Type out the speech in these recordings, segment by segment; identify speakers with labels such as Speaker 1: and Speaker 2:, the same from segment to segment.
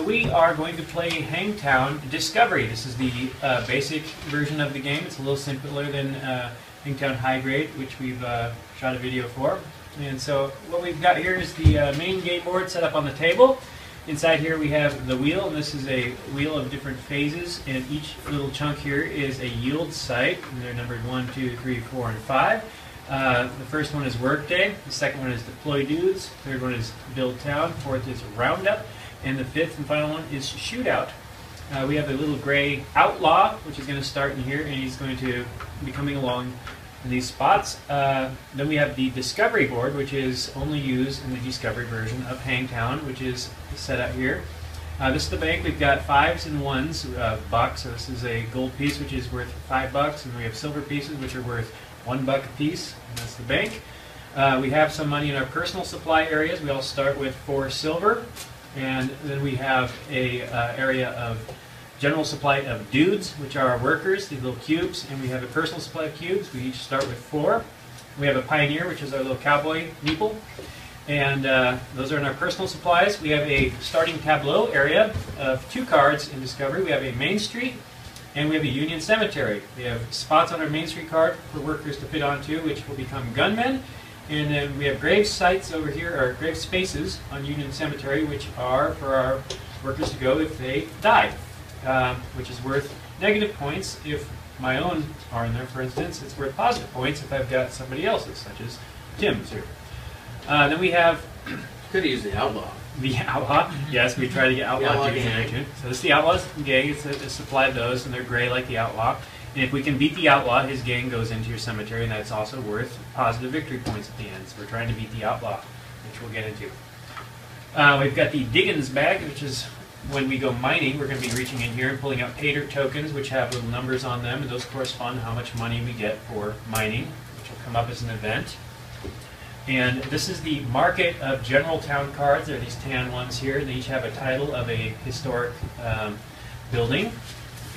Speaker 1: We are going to play Hangtown Discovery. This is the basic version of the game. It's a little simpler than Hangtown Highgrade, which we've shot a video for. And so what we've got here is the main game board set up on the table. Inside here we have the wheel, and this is a wheel of different phases, and each little chunk here is a yield site, and they're numbered 1, 2, 3, 4, and 5. The first one is Workday, the second one is Deploy Dudes, the third one is Build Town, fourth is Roundup, and the fifth and final one is Shootout. We have a little gray Outlaw, which is going to start in here, and he's going to be coming along in these spots. Then we have the Discovery board, which is only used in the Discovery version of Hangtown, which is set out here. This is the bank. We've got 5s and 1s bucks. So this is a gold piece, which is worth $5, and we have silver pieces, which are worth $1 a piece. And that's the bank. We have some money in our personal supply areas. We all start with 4 silver, and then we have a area of general supply of dudes, which are our workers, these little cubes, and we have a personal supply of cubes. We each start with 4. We have a pioneer, which is our little cowboy meeple, and those are in our personal supplies. We have a starting tableau area of 2 cards in Discovery. We have a Main Street, and we have a Union Cemetery. We have spots on our Main Street card for workers to fit onto, which will become gunmen. And then we have grave sites over here, or grave spaces on Union Cemetery, which are for our workers to go if they die. Which is worth negative points if my own are in there, for instance. It's worth positive points if I've got somebody else's, such as Tim's here. Then we have...
Speaker 2: Could have used the Outlaw.
Speaker 1: The Outlaw. Yes, we try to get Outlaw dudes in there too. So this is the Outlaw's gang. It's a supply of those, and they're gray like the Outlaw. And if we can beat the Outlaw, his gang goes into your cemetery, and that's also worth positive victory points at the end. So we're trying to beat the Outlaw, which we'll get into. We've got the Diggins bag, which is... when we go mining, we're going to be reaching in here and pulling out pay dirt tokens, which have little numbers on them, and those correspond to how much money we get for mining, which will come up as an event. And this is the market of general town cards. There are these tan ones here, and they each have a title of a historic building.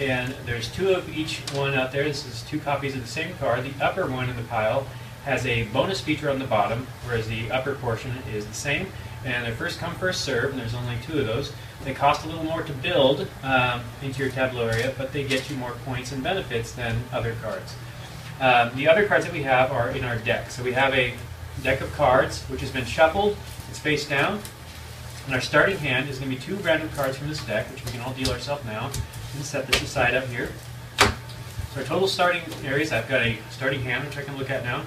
Speaker 1: And there's 2 of each one out there. This is 2 copies of the same card. The upper one in the pile has a bonus feature on the bottom, whereas the upper portion is the same. And they're first come, first serve, and there's only 2 of those. They cost a little more to build into your tableau area, but they get you more points and benefits than other cards. The other cards that we have are in our deck. So we have a deck of cards, which has been shuffled. It's face down. And our starting hand is going to be 2 random cards from this deck, which we can all deal ourselves now. And set this aside up here. So our total starting areas, I've got a starting hand, which I can look at now.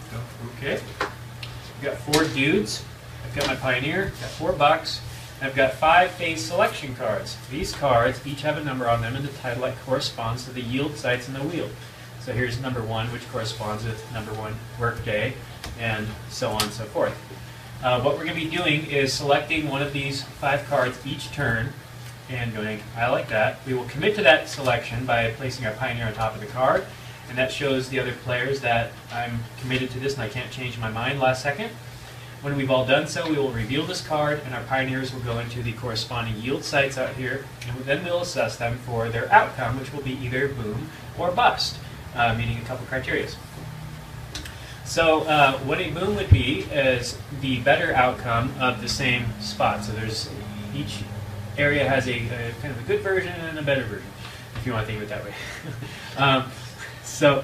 Speaker 1: Okay. I've got 4 dudes. I've got my pioneer. I've got 4 bucks. I've got 5 phase selection cards. These cards each have a number on them, and the title that corresponds to the yield sites in the wheel. So here's number 1, which corresponds with number 1 workday, and so on and so forth. What we're going to be doing is selecting one of these 5 cards each turn, and going, I like that. We will commit to that selection by placing our pioneer on top of the card, and that shows the other players that I'm committed to this and I can't change my mind last second. When we've all done so, we will reveal this card, and our pioneers will go into the corresponding yield sites out here, and then we'll assess them for their outcome, which will be either boom or bust, meeting a couple criteria. So what a boom would be is the better outcome of the same spot. So there's each area has a kind of a good version and a better version, if you want to think of it that way. So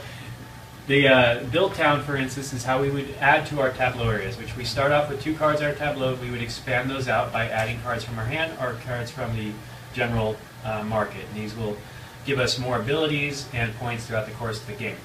Speaker 1: the build town, for instance, is how we would add to our tableau areas, which we start off with 2 cards in our tableau. We would expand those out by adding cards from our hand or cards from the general market. And these will give us more abilities and points throughout the course of the game.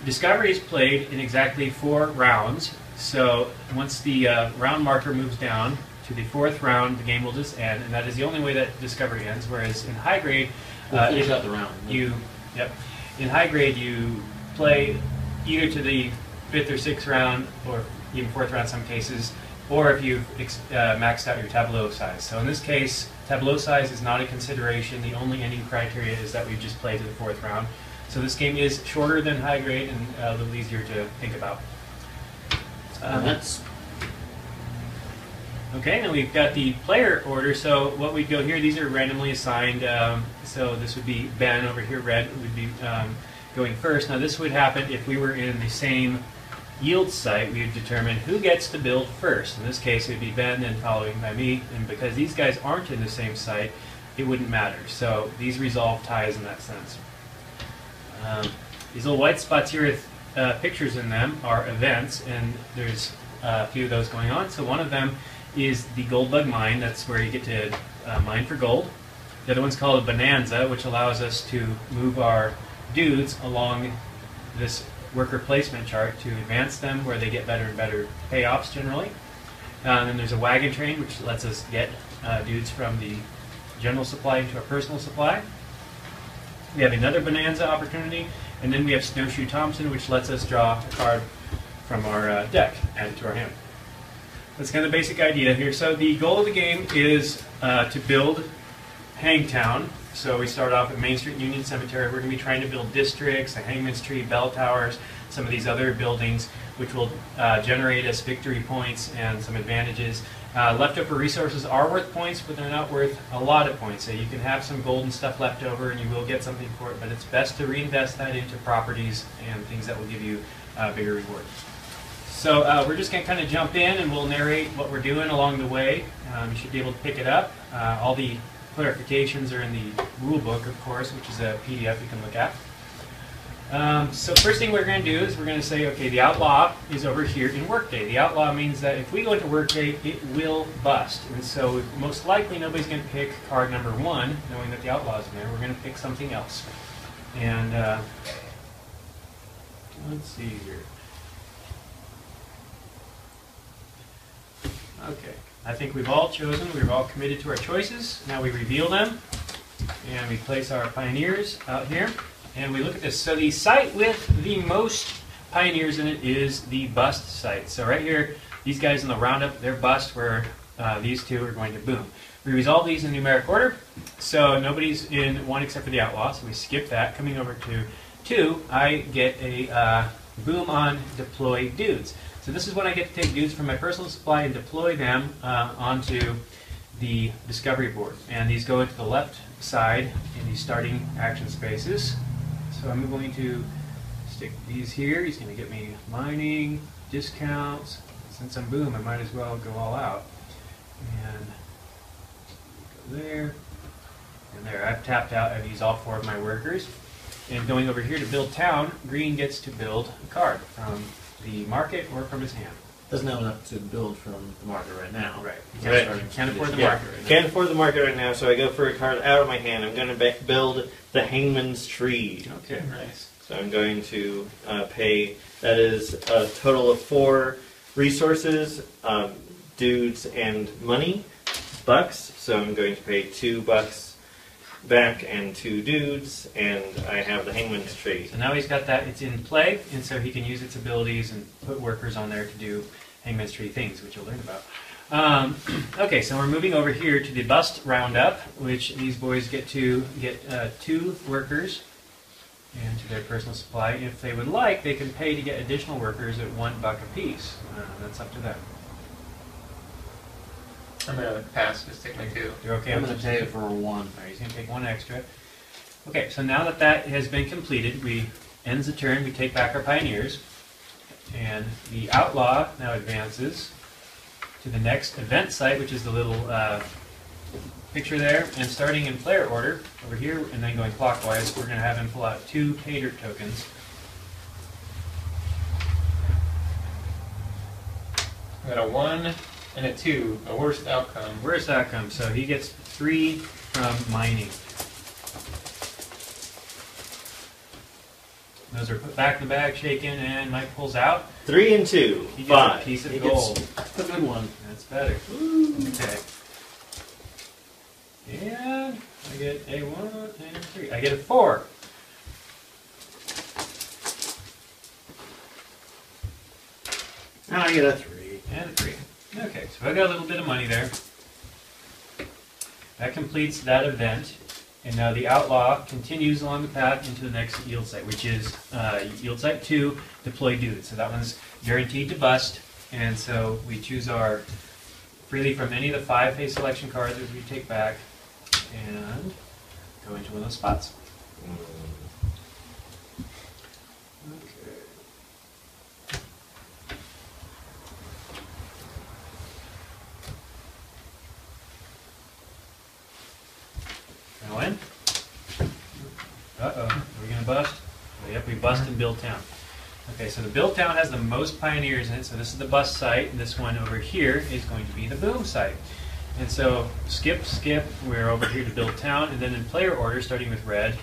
Speaker 1: Discovery is played in exactly 4 rounds. So once the round marker moves down to the 4th round, the game will just end, and that is the only way that Discovery ends. Whereas in Highgrade,
Speaker 2: finish out the round.
Speaker 1: In Highgrade you play either to the 5th or 6th round, or even 4th round in some cases, or if you've maxed out your tableau size. So in this case, tableau size is not a consideration. The only ending criteria is that we've just played to the 4th round. So this game is shorter than Highgrade and a little easier to think about. Okay, now we've got the player order. So what we'd go here, these are randomly assigned. So this would be Ben over here, red would be going first. Now this would happen if we were in the same yield site, we would determine who gets to build first. In this case, it would be Ben, then following by me. And because these guys aren't in the same site, it wouldn't matter. So these resolve ties in that sense. These little white spots here with pictures in them are events, and there's a few of those going on. So one of them is the gold bug mine. That's where you get to mine for gold. The other one's called a bonanza, which allows us to move our dudes along this worker placement chart to advance them where they get better and better payoffs generally. And then there's a wagon train, which lets us get dudes from the general supply into our personal supply. We have another bonanza opportunity, and then we have Snowshoe Thompson, which lets us draw a card from our deck added to our hand. That's kind of the basic idea here. So the goal of the game is to build Hangtown. So we start off at Main Street Union Cemetery. We're going to be trying to build districts, the Hangman's Tree, bell towers, some of these other buildings, which will generate us victory points and some advantages. Leftover resources are worth points, but they're not worth a lot of points. So you can have some golden stuff left over and you will get something for it, but it's best to reinvest that into properties and things that will give you bigger rewards. So we're just going to kind of jump in and we'll narrate what we're doing along the way. You should be able to pick it up. All the clarifications are in the rule book, of course, which is a PDF you can look at. So first thing we're going to do is we're going to say, okay, the outlaw is over here in workday. The outlaw means that if we go into workday, it will bust. And so most likely nobody's going to pick card number 1, knowing that the outlaw is in there. We're going to pick something else. And let's see here. Okay, I think we've all chosen, we've all committed to our choices. Now we reveal them, and we place our pioneers out here, and we look at this. So the site with the most pioneers in it is the bust site. So right here, these guys in the roundup, they're bust, where these two are going to boom. We resolve these in numeric order, so nobody's in 1 except for the outlaw, so we skip that. Coming over to 2, I get a boom on deploy dudes. So this is when I get to take dudes from my personal supply and deploy them onto the discovery board. And these go into the left side in these starting action spaces. So I'm going to stick these here. He's going to get me mining, discounts. Since I'm boom, I might as well go all out. And go there, and there. I've tapped out. I've used all 4 of my workers. And going over here to build town, green gets to build a card from the market or from his hand.
Speaker 2: Doesn't have enough to build from the market right now.
Speaker 1: Right.
Speaker 3: Can't
Speaker 1: afford the market right now.
Speaker 3: Can't afford the market right now, so I go for a card out of my hand. I'm going to build the Hangman's Tree.
Speaker 1: Okay, nice.
Speaker 3: So I'm going to pay, that is a total of 4 resources, dudes and money, bucks. So I'm going to pay 2 bucks back and 2 dudes, and I have the Hangman's Tree.
Speaker 1: So now he's got that, it's in play, and so he can use its abilities and put workers on there to do Hangman's Tree things, which you'll learn about. Okay, so we're moving over here to the bust roundup, which these boys get to get 2 workers and to their personal supply. If they would like, they can pay to get additional workers at $1 apiece. That's up to them.
Speaker 4: I'm going to pass, just take my 2.
Speaker 1: You're okay
Speaker 2: I'm
Speaker 1: with
Speaker 2: going to pay for 1.
Speaker 1: All right, he's going to take 1 extra. Okay, so now that that has been completed, we ends the turn, we take back our pioneers, and the outlaw now advances to the next event site, which is the little picture there, and starting in player order over here, and then going clockwise, we're going to have him pull out 2 pay dirt tokens.
Speaker 4: I got a 1 and a 2, a worst outcome.
Speaker 1: Worst outcome, so he gets 3 from mining. Those are put back in the bag, shaken, and Mike pulls out.
Speaker 3: 3 and 2,
Speaker 1: He gets
Speaker 3: 5.
Speaker 1: a piece of
Speaker 2: He
Speaker 1: gold.
Speaker 2: gets a good one.
Speaker 1: That's better. Okay. And I get a 1 and a 3. I get a 4.
Speaker 3: Now I get a 3.
Speaker 1: And a 3. Okay, so I got a little bit of money there. That completes that event. And now the outlaw continues along the path into the next yield site, which is yield site 2, deploy dudes. So that one's guaranteed to bust. And so we choose our freely from any of the 5 face selection cards that we take back and go into one of those spots. Okay. Go in. Uh-oh. Are we going to bust? Oh, yep, we bust in Build Town. Okay, so the Build Town has the most pioneers in it. So this is the bust site, and this one over here is going to be the boom site. And so skip, we're over here to Build Town, and then in player order, starting with red,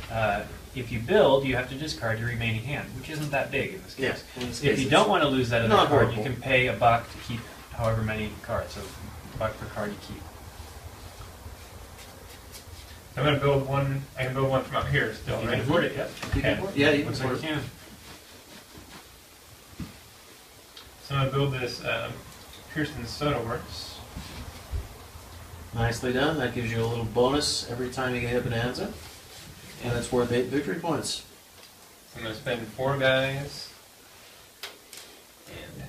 Speaker 1: if you build, you have to discard your remaining hand, which isn't that big in this case.
Speaker 2: Yeah,
Speaker 1: If you don't want to lose that other card,
Speaker 2: horrible.
Speaker 1: you can pay $1 to keep however many cards. So $1 per card you keep.
Speaker 4: I'm going to build one. I can build one from up here still,
Speaker 1: You
Speaker 4: right?
Speaker 1: can afford it, yep.
Speaker 4: Okay.
Speaker 2: Yeah, you can
Speaker 1: Looks like
Speaker 2: afford
Speaker 1: you
Speaker 2: it.
Speaker 1: can.
Speaker 4: So I'm going to build this Pearson Soda Works.
Speaker 2: Nicely done. That gives you a little bonus every time you get a bonanza. And it's worth 8 victory points.
Speaker 4: So I'm going to spend 4 guys and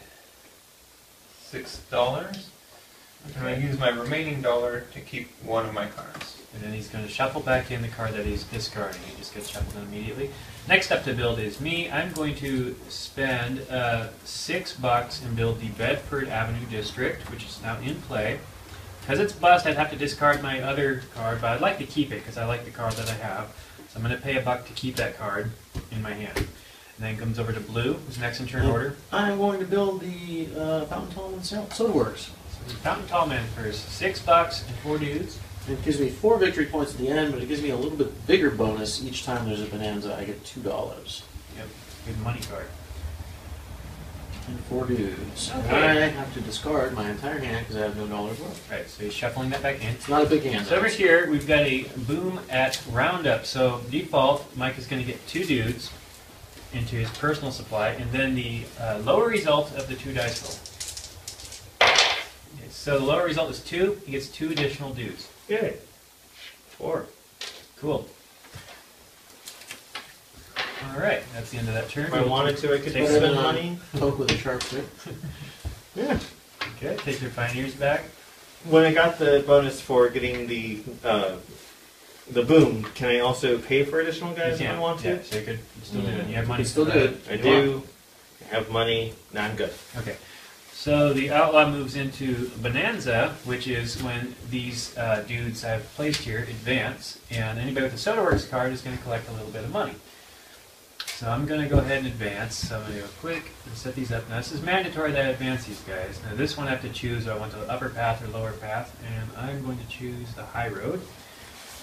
Speaker 4: $6. I'm going to use my remaining dollar to keep one of my cards.
Speaker 1: And then he's going to shuffle back in the card that he's discarding. He just gets shuffled in immediately. Next up to build is me. I'm going to spend $6 and build the Bedford Avenue District, which is now in play. Because it's bust, I'd have to discard my other card, but I'd like to keep it because I like the card that I have. So I'm going to pay $1 to keep that card in my hand. And then it comes over to blue, who's next in turn order.
Speaker 2: I'm going to build the Fountain Tallman Soda Works.
Speaker 1: So Fountain Tallman first, $6 and 4 dudes.
Speaker 2: It gives me 4 victory points at the end, but it gives me a little bit bigger bonus each time there's a bonanza. I get $2.
Speaker 1: Yep, good money card.
Speaker 2: And 4 dudes.
Speaker 1: Okay.
Speaker 2: And I have to discard my entire hand because I have no dollars left.
Speaker 1: Right, so he's shuffling that back in.
Speaker 2: It's not a big hand.
Speaker 1: So over here, we've got a boom at Roundup. So default, Mike is going to get 2 dudes into his personal supply, and then the lower result of the 2 dice roll. Okay, so the lower result is 2. He gets 2 additional dudes.
Speaker 3: Yay. 4.
Speaker 1: Cool. All right, that's the end of that turn.
Speaker 3: If I wanted to, I could
Speaker 1: Take
Speaker 3: spend
Speaker 1: some
Speaker 3: money.
Speaker 2: Poke with a sharp stick.
Speaker 3: Yeah.
Speaker 1: Okay, take your pioneers back.
Speaker 3: When I got the bonus for getting the boom, can I also pay for additional guys if I want to?
Speaker 1: Yeah, so you could still do it. You have money.
Speaker 2: can still
Speaker 1: for
Speaker 2: do
Speaker 1: that.
Speaker 2: it.
Speaker 3: I do. I have money. Now I'm good.
Speaker 1: Okay. So the outlaw moves into Bonanza, which is when these dudes I've placed here advance, and anybody with a Soda Works card is going to collect a little bit of money. So I'm going to go ahead and advance. So I'm going to go quick and set these up. Now this is mandatory that I advance these guys. Now this one I have to choose. Do I want the upper path or lower path? And I'm going to choose the high road.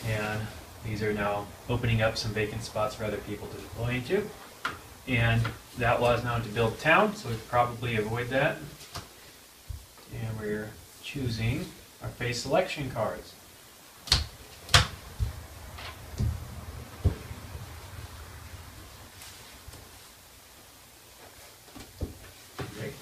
Speaker 1: And these are now opening up some vacant spots for other people to deploy into. And the outlaw is now to build town, so we probably avoid that. And we're choosing our phase selection cards. Great.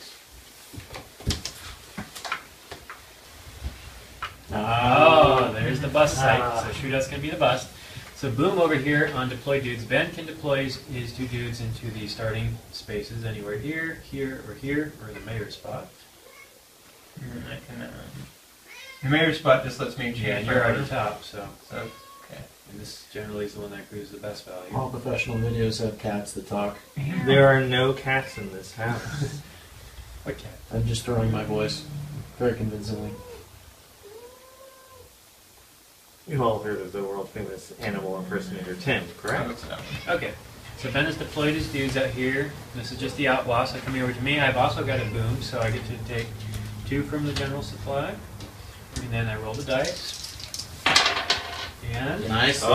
Speaker 1: Oh, there's the bust site. So shootout's going to be the bust. So boom over here on deploy dudes. Ben can deploy his 2 dudes into the starting spaces anywhere here, or the mayor's spot.
Speaker 4: I can. The mayor's spot just lets me change.
Speaker 1: Yeah,
Speaker 4: my
Speaker 1: you're
Speaker 4: order.
Speaker 1: on top, so.
Speaker 4: So, okay.
Speaker 1: And this generally is the one that accrues the best value.
Speaker 2: All professional videos have cats that talk.
Speaker 3: There are no cats in this house.
Speaker 1: What cat?
Speaker 2: I'm just throwing my voice very convincingly.
Speaker 3: You've all heard of the world famous animal impersonator Tim,
Speaker 4: I
Speaker 3: correct?
Speaker 4: looked it up.
Speaker 1: Okay. So Ben has deployed his dudes out here. This is just the outlaw, so come here over to me. I've also got a boom, so I get to take 2 from the general supply. And then I roll the dice. And
Speaker 2: Nice.
Speaker 3: Oh.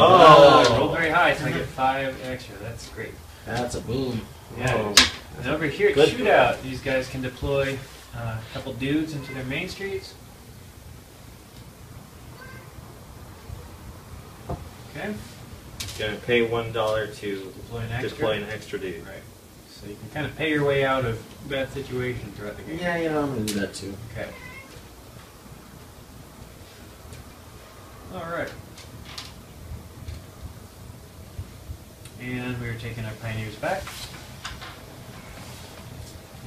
Speaker 1: I rolled very high, so I get 5 extra. That's great.
Speaker 2: That's a boom.
Speaker 1: Yeah.
Speaker 3: Whoa.
Speaker 1: And over here at
Speaker 3: Good.
Speaker 1: Shootout, these guys can deploy a couple dudes into their main streets. Okay.
Speaker 3: Gonna pay $1 to
Speaker 1: Deploy an extra.
Speaker 3: deploy an extra dude.
Speaker 1: Right. So you can kind of pay your way out of bad situations throughout the game.
Speaker 2: Yeah, you know, I'm going to do that too.
Speaker 1: Okay. All right. And we're taking our pioneers back.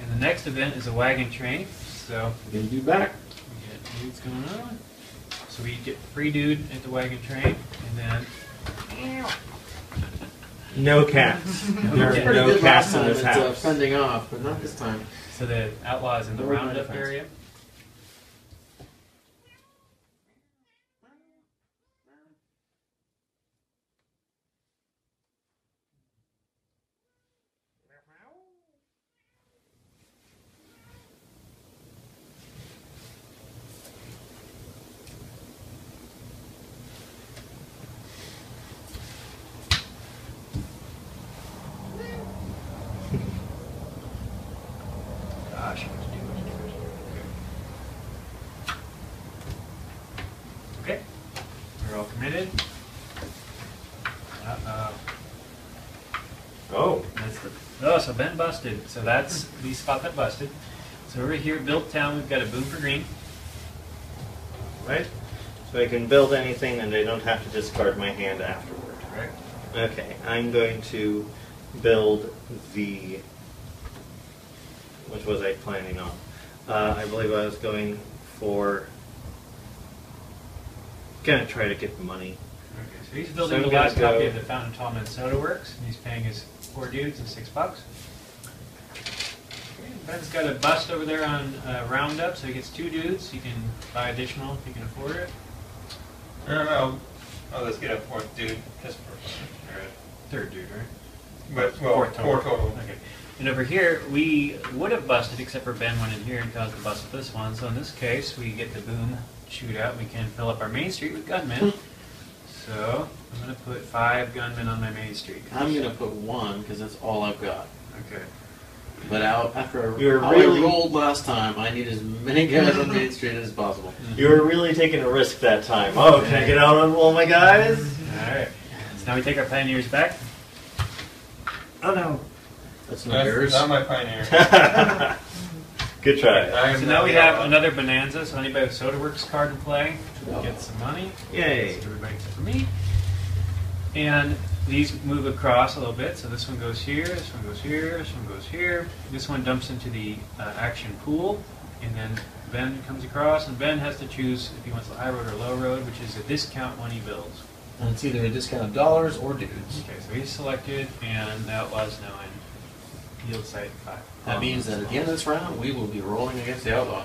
Speaker 1: And the next event is a wagon train. So
Speaker 2: Get a dude back.
Speaker 1: we get dudes going on. So we get free dude at the wagon train, and then
Speaker 3: No cats. There
Speaker 1: Okay.
Speaker 3: are
Speaker 2: Pretty
Speaker 3: no
Speaker 2: good
Speaker 3: cats
Speaker 2: last
Speaker 3: in
Speaker 2: time
Speaker 3: this
Speaker 2: at
Speaker 3: house.
Speaker 2: fending off, but not this time.
Speaker 1: so the outlaw is in the
Speaker 2: Lower my
Speaker 1: roundup
Speaker 2: defense.
Speaker 1: area. committed. Uh-oh.
Speaker 3: Oh.
Speaker 1: Oh, so Ben busted. So that's the spot that busted. So over here, build town, we've got a boom for green.
Speaker 3: Right. So I can build anything and I don't have to discard my hand afterward.
Speaker 1: Correct.
Speaker 3: Okay, I'm going to build the... Which was I planning on? I believe I was going for... Gonna try to get money.
Speaker 1: Okay, so he's building
Speaker 3: So
Speaker 1: the
Speaker 3: I'm
Speaker 1: last
Speaker 3: gonna
Speaker 1: copy
Speaker 3: go-
Speaker 1: of the Fountain Tallman Soda Works, and he's paying his 4 dudes and $6. Okay, Ben's got a bust over there on Roundup, so he gets 2 dudes. He can buy additional if he can afford it.
Speaker 4: Oh, let's get a 4th dude, just for fun.
Speaker 1: Or a 3rd dude, right?
Speaker 4: But, well, 4 total.
Speaker 1: Okay. And over here, we would have busted, except for Ben went in here and caused the bust with this one. So in this case, we get the boom shootout. We can fill up our main street with gunmen. So I'm going to put 5 gunmen on my main street.
Speaker 2: I'm going to put 1 because that's all I've got.
Speaker 1: Okay.
Speaker 2: But after
Speaker 3: You're
Speaker 2: how
Speaker 3: really-
Speaker 2: I rolled last time, I need as many guys on Main Street as possible.
Speaker 3: You were really taking a risk that time. Oh, can I get out on all my guys?
Speaker 1: All right. So now we take our pioneers back.
Speaker 3: Oh no.
Speaker 2: That's not
Speaker 4: That's
Speaker 2: yours.
Speaker 4: not my pioneer.
Speaker 3: Good try.
Speaker 4: I am
Speaker 1: So
Speaker 4: not
Speaker 1: now we
Speaker 4: the
Speaker 1: have
Speaker 4: outlaw.
Speaker 1: another bonanza. So anybody with Soda Works card in play gets some money.
Speaker 3: Yay.
Speaker 1: So everybody except for me. And these move across a little bit. So this one goes here, this one goes here, this one goes here. This one dumps into the action pool. And then Ben comes across, and Ben has to choose if he wants the high road or low road, which is a discount when he builds.
Speaker 2: And it's either a discount of dollars or dudes.
Speaker 1: Okay, so he's selected, and the outlaw's now in yield site 5.
Speaker 2: That means that at the end of this round, we will be rolling against the outlaw.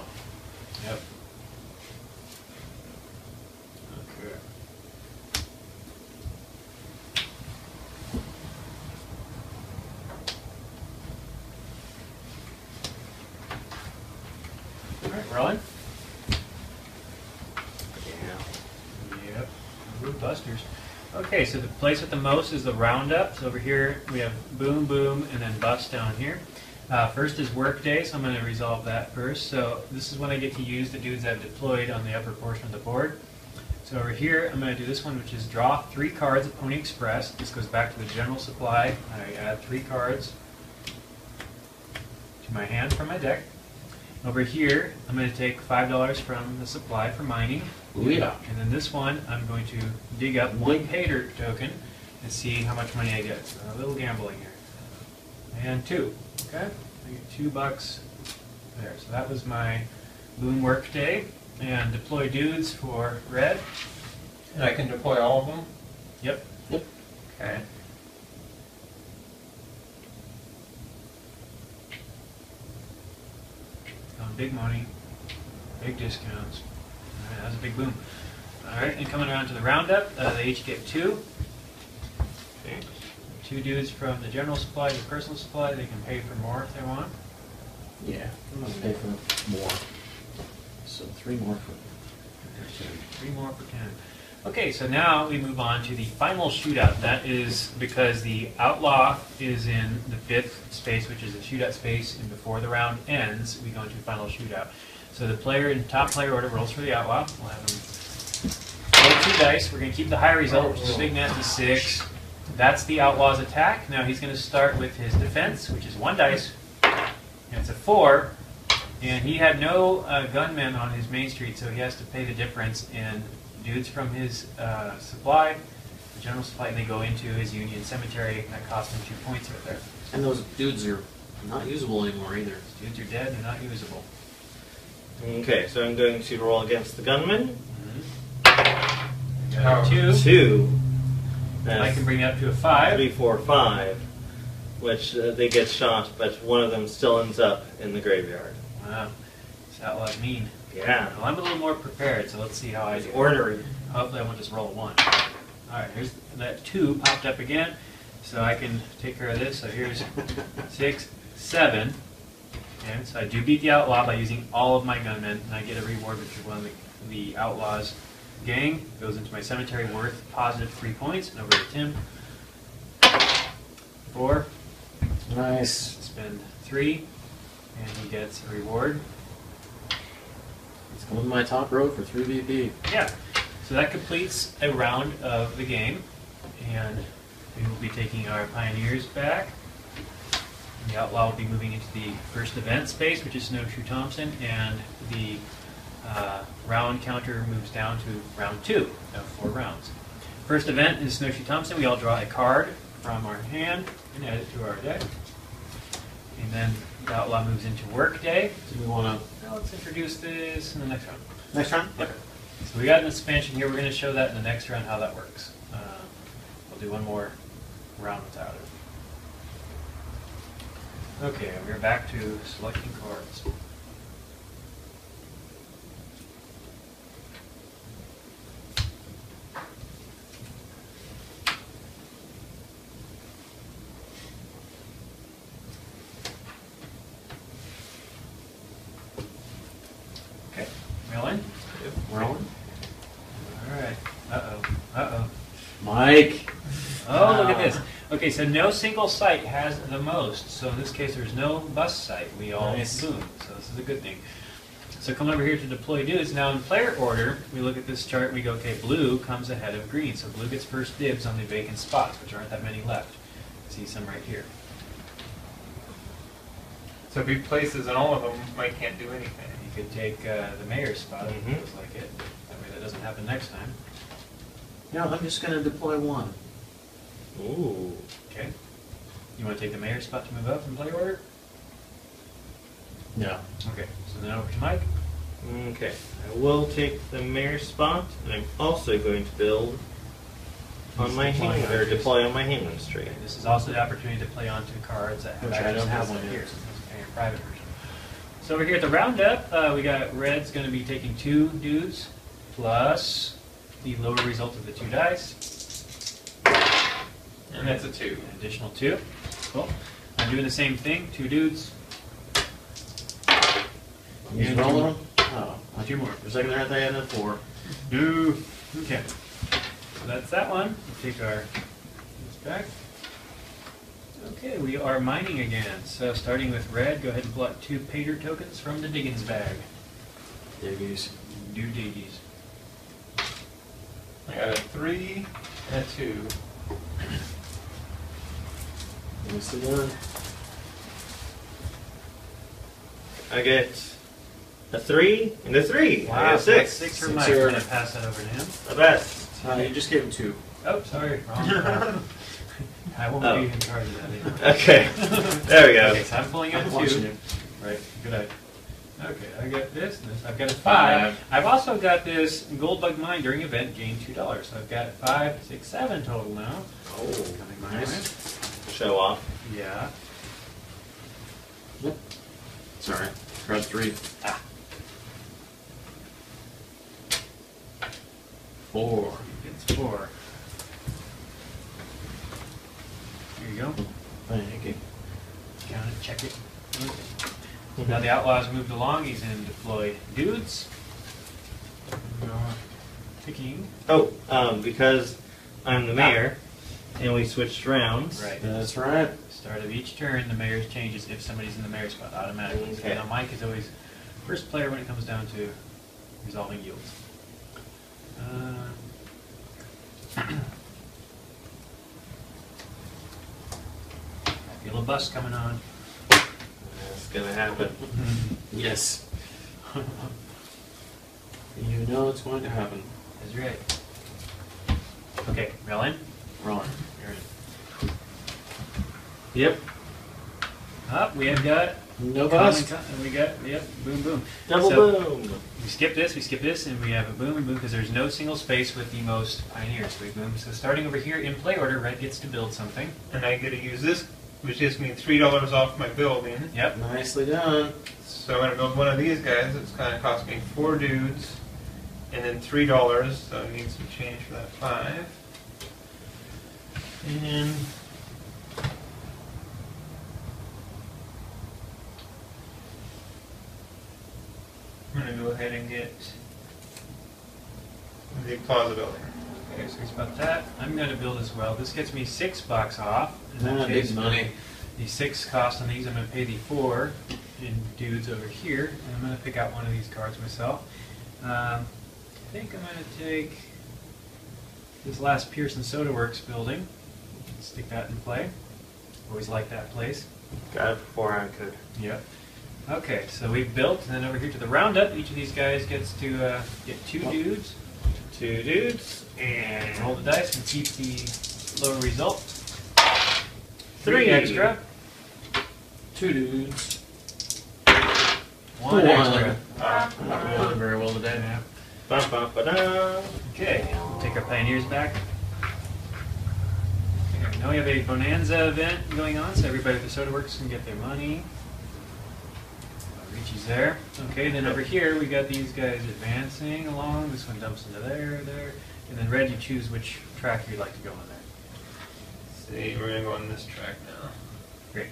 Speaker 1: Yep. Okay. All right, rolling. Yep. Good busters. Okay, so the place with the most is the roundup. So over here we have boom, boom, and then bust down here. First is work day, so I'm going to resolve that first. So this is when I get to use the dudes I've deployed on the upper portion of the board. So over here, I'm going to do this one, which is draw 3 cards of Pony Express. This goes back to the general supply. I add 3 cards to my hand from my deck. Over here, I'm going to take $5 from the supply for mining.
Speaker 2: Ooh, yeah.
Speaker 1: And then this one, I'm going to dig up 1 pay dirt token and see how much money I get. So a little gambling here. And 2. Okay, I get $2 there. So that was my boom work day. And deploy dudes for red.
Speaker 4: And I can deploy all of them?
Speaker 1: Yep.
Speaker 2: Yep.
Speaker 1: Okay. Big money, big discounts. All right, that was a big boom. All right, and coming around to the roundup, they each get 2. Okay. 2 dudes from the general supply to the personal supply. They can pay for more if they want.
Speaker 2: Yeah, I'm going to pay for more. So 3 more for
Speaker 1: 3 more for 10. Okay, so now we move on to the final shootout. That is because the outlaw is in the 5th space, which is the shootout space, and before the round ends, we go into final shootout. So the player in top player order rolls for the outlaw. We'll have him roll 2 dice. We're going to keep the high result, which is a big nasty 6. That's the outlaw's attack. Now he's going to start with his defense, which is 1 dice, and it's a 4. And he had no gunmen on his main street, so he has to pay the difference in dudes from his supply, the general supply, and they go into his Union Cemetery. That cost him 2 points right there.
Speaker 2: And those dudes are not usable anymore either.
Speaker 1: Dudes are dead, they're not usable.
Speaker 3: Okay, so I'm going to roll against the gunman.
Speaker 1: Got a 2.
Speaker 3: 2.
Speaker 1: I can bring it up to a 5.
Speaker 3: 3, 4, 5. Which they get shot, but one of them still ends up in the graveyard.
Speaker 1: Wow, this outlaw's mean.
Speaker 3: Yeah.
Speaker 1: Well, I'm a little more prepared, so let's see how I
Speaker 3: It's
Speaker 1: do.
Speaker 3: ornery.
Speaker 1: Hopefully I won't just roll a 1. Alright, here's that 2 popped up again, so I can take care of this. So here's 6, 7. Okay, so I do beat the outlaw by using all of my gunmen, and I get a reward, which is one of the outlaw's gang. Goes into my cemetery worth positive 3 points. And over to Tim. 4.
Speaker 2: Nice.
Speaker 1: Spend 3, and he gets a reward.
Speaker 2: It's going to my top row for 3 VP.
Speaker 1: Yeah. So that completes a round of the game, and we will be taking our pioneers back. The outlaw will be moving into the first event space, which is Snowshoe Thompson, and the round counter moves down to round 2 of 4 rounds. First event is Snowshoe Thompson. We all draw a card from our hand and add it to our deck. And then the outlaw moves into work day.
Speaker 2: Do we want
Speaker 1: Now let's introduce this in the next round.
Speaker 2: to... Next round?
Speaker 1: Yep. So we got an expansion here. We're going to show that in the next round how that works. We'll do one more round without it. Okay, we're back to selecting cards. Okay, rolling.
Speaker 2: Rolling.
Speaker 1: All right. Uh-oh.
Speaker 2: Mike.
Speaker 1: Oh, look at this. Okay, so no single site has the most. So in this case, there's no bust site. We all
Speaker 2: Nice.
Speaker 1: boom. So this is a good thing. So come over here to deploy dudes. Now in player order, we look at this chart. We go, okay, blue comes ahead of green. So blue gets first dibs on the vacant spots, which aren't that many left. See some right here.
Speaker 4: So if he places in all of them, Mike can't do anything.
Speaker 1: You could take the mayor's spot if
Speaker 3: Mhm.
Speaker 1: it feels like it. That way that doesn't happen next time.
Speaker 2: No, I'm just going to deploy one.
Speaker 3: Ooh.
Speaker 1: Okay. You want to take the mayor's spot to move up in play order?
Speaker 2: No.
Speaker 1: Okay. So then over to Mike.
Speaker 3: Okay. I will take the mayor's spot, and I'm also going to build on my hangman, or deploy on my hangman's tree.
Speaker 1: Okay, this is also the opportunity to play onto cards that have
Speaker 2: Which I don't have
Speaker 1: one
Speaker 2: one
Speaker 1: here.
Speaker 2: yet.
Speaker 1: So this is a private version. So over here at the roundup, we got red's going to be taking 2 dudes plus the lower result of the 2 dice.
Speaker 4: And that's a 2.
Speaker 1: An additional 2. Cool. I'm doing the same thing. 2 dudes.
Speaker 2: He's
Speaker 1: And
Speaker 2: rolling
Speaker 1: 2
Speaker 2: them? Oh.
Speaker 1: 2 more.
Speaker 2: For a second there, I thought I had a 4.
Speaker 1: Do. Okay. So that's that one. We'll take our dudes back. Okay, we are mining again. So starting with red, go ahead and pull out 2 Pater tokens from the Diggins bag.
Speaker 2: Diggies.
Speaker 1: Do diggies.
Speaker 4: I got a 3 and a 2.
Speaker 2: Nicely done.
Speaker 3: I get a 3 and a 3. I
Speaker 1: Wow,
Speaker 3: get a 6.
Speaker 1: 6 for
Speaker 2: Six
Speaker 1: Mike.
Speaker 2: here.
Speaker 1: I'm going to pass that over to him.
Speaker 3: The best.
Speaker 2: You just gave him 2.
Speaker 1: Oh, sorry. Wrong crowd. I won't
Speaker 3: Oh.
Speaker 1: be in charge of that anymore.
Speaker 3: Okay. There we go.
Speaker 1: Okay, so I'm pulling out
Speaker 2: I'm watching
Speaker 1: 2.
Speaker 2: you.
Speaker 1: Right, good idea. Okay, I got this and this. I've got a 5. I've also got this gold bug mine during event, gain $2. So I've got 5, 6, 7 total now.
Speaker 2: Oh,
Speaker 1: Coming my way.
Speaker 2: nice.
Speaker 3: Show off.
Speaker 1: Yeah.
Speaker 2: Sorry. Grab 3.
Speaker 1: Ah.
Speaker 2: 4.
Speaker 1: It's 4. Here you go.
Speaker 2: Thank you.
Speaker 1: Count it, check it. Okay. Now the outlaw's moved along. He's in deploy dudes. Picking.
Speaker 3: Oh, because I'm the mayor, and we switched rounds.
Speaker 1: Right.
Speaker 2: That's right.
Speaker 1: Start of each turn, the mayor's changes if somebody's in the mayor's spot automatically. So
Speaker 3: Okay.
Speaker 1: now Mike is always first player when it comes down to resolving yields. I feel a bus coming on.
Speaker 3: That's gonna happen.
Speaker 2: Yes. You know it's going to happen.
Speaker 1: That's right. Okay, rail in.
Speaker 2: Rolling.
Speaker 1: You're in.
Speaker 3: Yep.
Speaker 1: Up, we have got
Speaker 2: No
Speaker 1: common
Speaker 2: bust.
Speaker 1: we got, yep, boom, boom.
Speaker 3: Double
Speaker 1: So-
Speaker 3: boom.
Speaker 1: We skip this, and we have a boom and boom because there's no single space with the most pioneers. So we boom. So starting over here in play order, red gets to build something.
Speaker 4: And I get to use this, which gives me $3 off my building.
Speaker 1: Yep.
Speaker 2: Nicely done.
Speaker 4: So I'm going to build one of these guys. It's going to cost me 4 dudes, and then $3. So I need some change for that 5. And I'm going to go ahead and get the plaza building.
Speaker 1: Okay, so he's about that. I'm going to build as well. This gets me $6 off. In that
Speaker 2: Ah,
Speaker 1: case,
Speaker 2: big money.
Speaker 1: The 6 cost on these, I'm going to pay the 4 in dudes over here, and I'm going to pick out one of these cards myself. I think I'm going to take this last Pearson Soda Works building. Stick that in play. Always like that place.
Speaker 3: Got it before I could.
Speaker 1: Yep. Okay, so we've built, and then over here to the roundup, each of these guys gets to get 2 dudes.
Speaker 3: 2 dudes
Speaker 1: And roll the dice and keep the lower result.
Speaker 3: 3
Speaker 1: extra.
Speaker 2: 2 dudes.
Speaker 1: 1 extra.
Speaker 2: I'm not rolling very well today.
Speaker 1: Yeah.
Speaker 3: Bum, bum, ba-da.
Speaker 1: Okay, we'll take our pioneers back. Okay, now we have a bonanza event going on, so everybody at the Soda Works can get their money. Richie's there. Okay, then over here we got these guys advancing along. This one dumps into there, and then Red, you choose which track you'd like to go on there.
Speaker 4: See, we're gonna go on this track now.
Speaker 1: Great.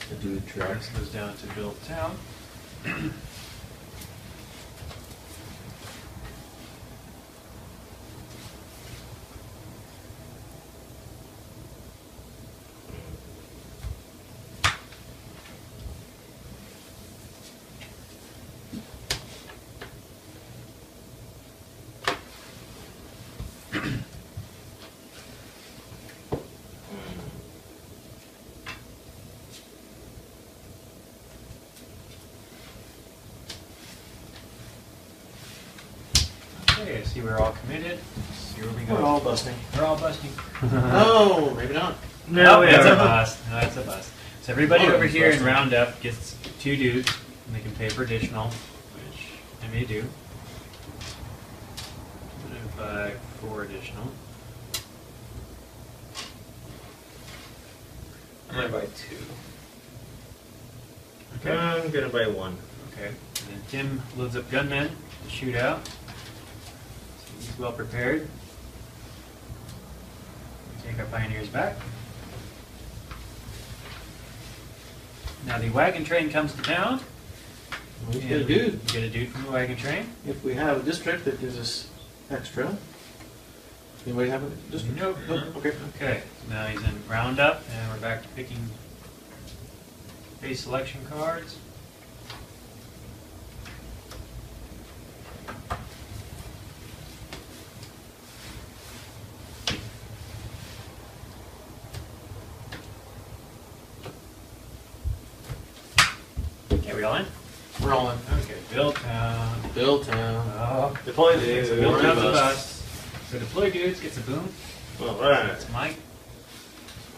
Speaker 2: The dude track.
Speaker 1: This goes down to Build Town. Okay, I see we're all committed. Here we go.
Speaker 2: We're all busting.
Speaker 1: We're all busting.
Speaker 2: No, maybe not.
Speaker 3: No,
Speaker 1: that's a
Speaker 3: yeah.
Speaker 1: bust. No, that's a bust. So everybody
Speaker 2: One
Speaker 1: over
Speaker 2: is
Speaker 1: here in
Speaker 2: busting.
Speaker 1: Roundup gets 2 dudes, and they can pay for additional, which I may do. 5, 4 additional.
Speaker 4: I'm gonna buy 2.
Speaker 1: Okay.
Speaker 3: I'm gonna buy 1.
Speaker 1: Okay. And then Tim loads up gunmen to shoot out. So he's well prepared. We take our pioneers back. Now the wagon train comes to town.
Speaker 2: We
Speaker 1: and
Speaker 2: get a dude.
Speaker 1: we get a dude from the wagon train.
Speaker 2: If we have a district that gives us extra. Anybody have a district?
Speaker 1: Nope.
Speaker 2: Okay.
Speaker 1: Okay, so now he's in Roundup, and we're back to picking base selection cards. Okay, we all in?
Speaker 2: We're all in.
Speaker 1: Okay, Build Town.
Speaker 2: Build town.
Speaker 1: Oh,
Speaker 3: Deploy
Speaker 1: okay,
Speaker 3: dudes.
Speaker 1: so Build
Speaker 2: Worry
Speaker 1: Town's a
Speaker 2: about-
Speaker 1: bust. So Deploy Dudes gets a boom.
Speaker 3: Alright.
Speaker 1: That's Mike.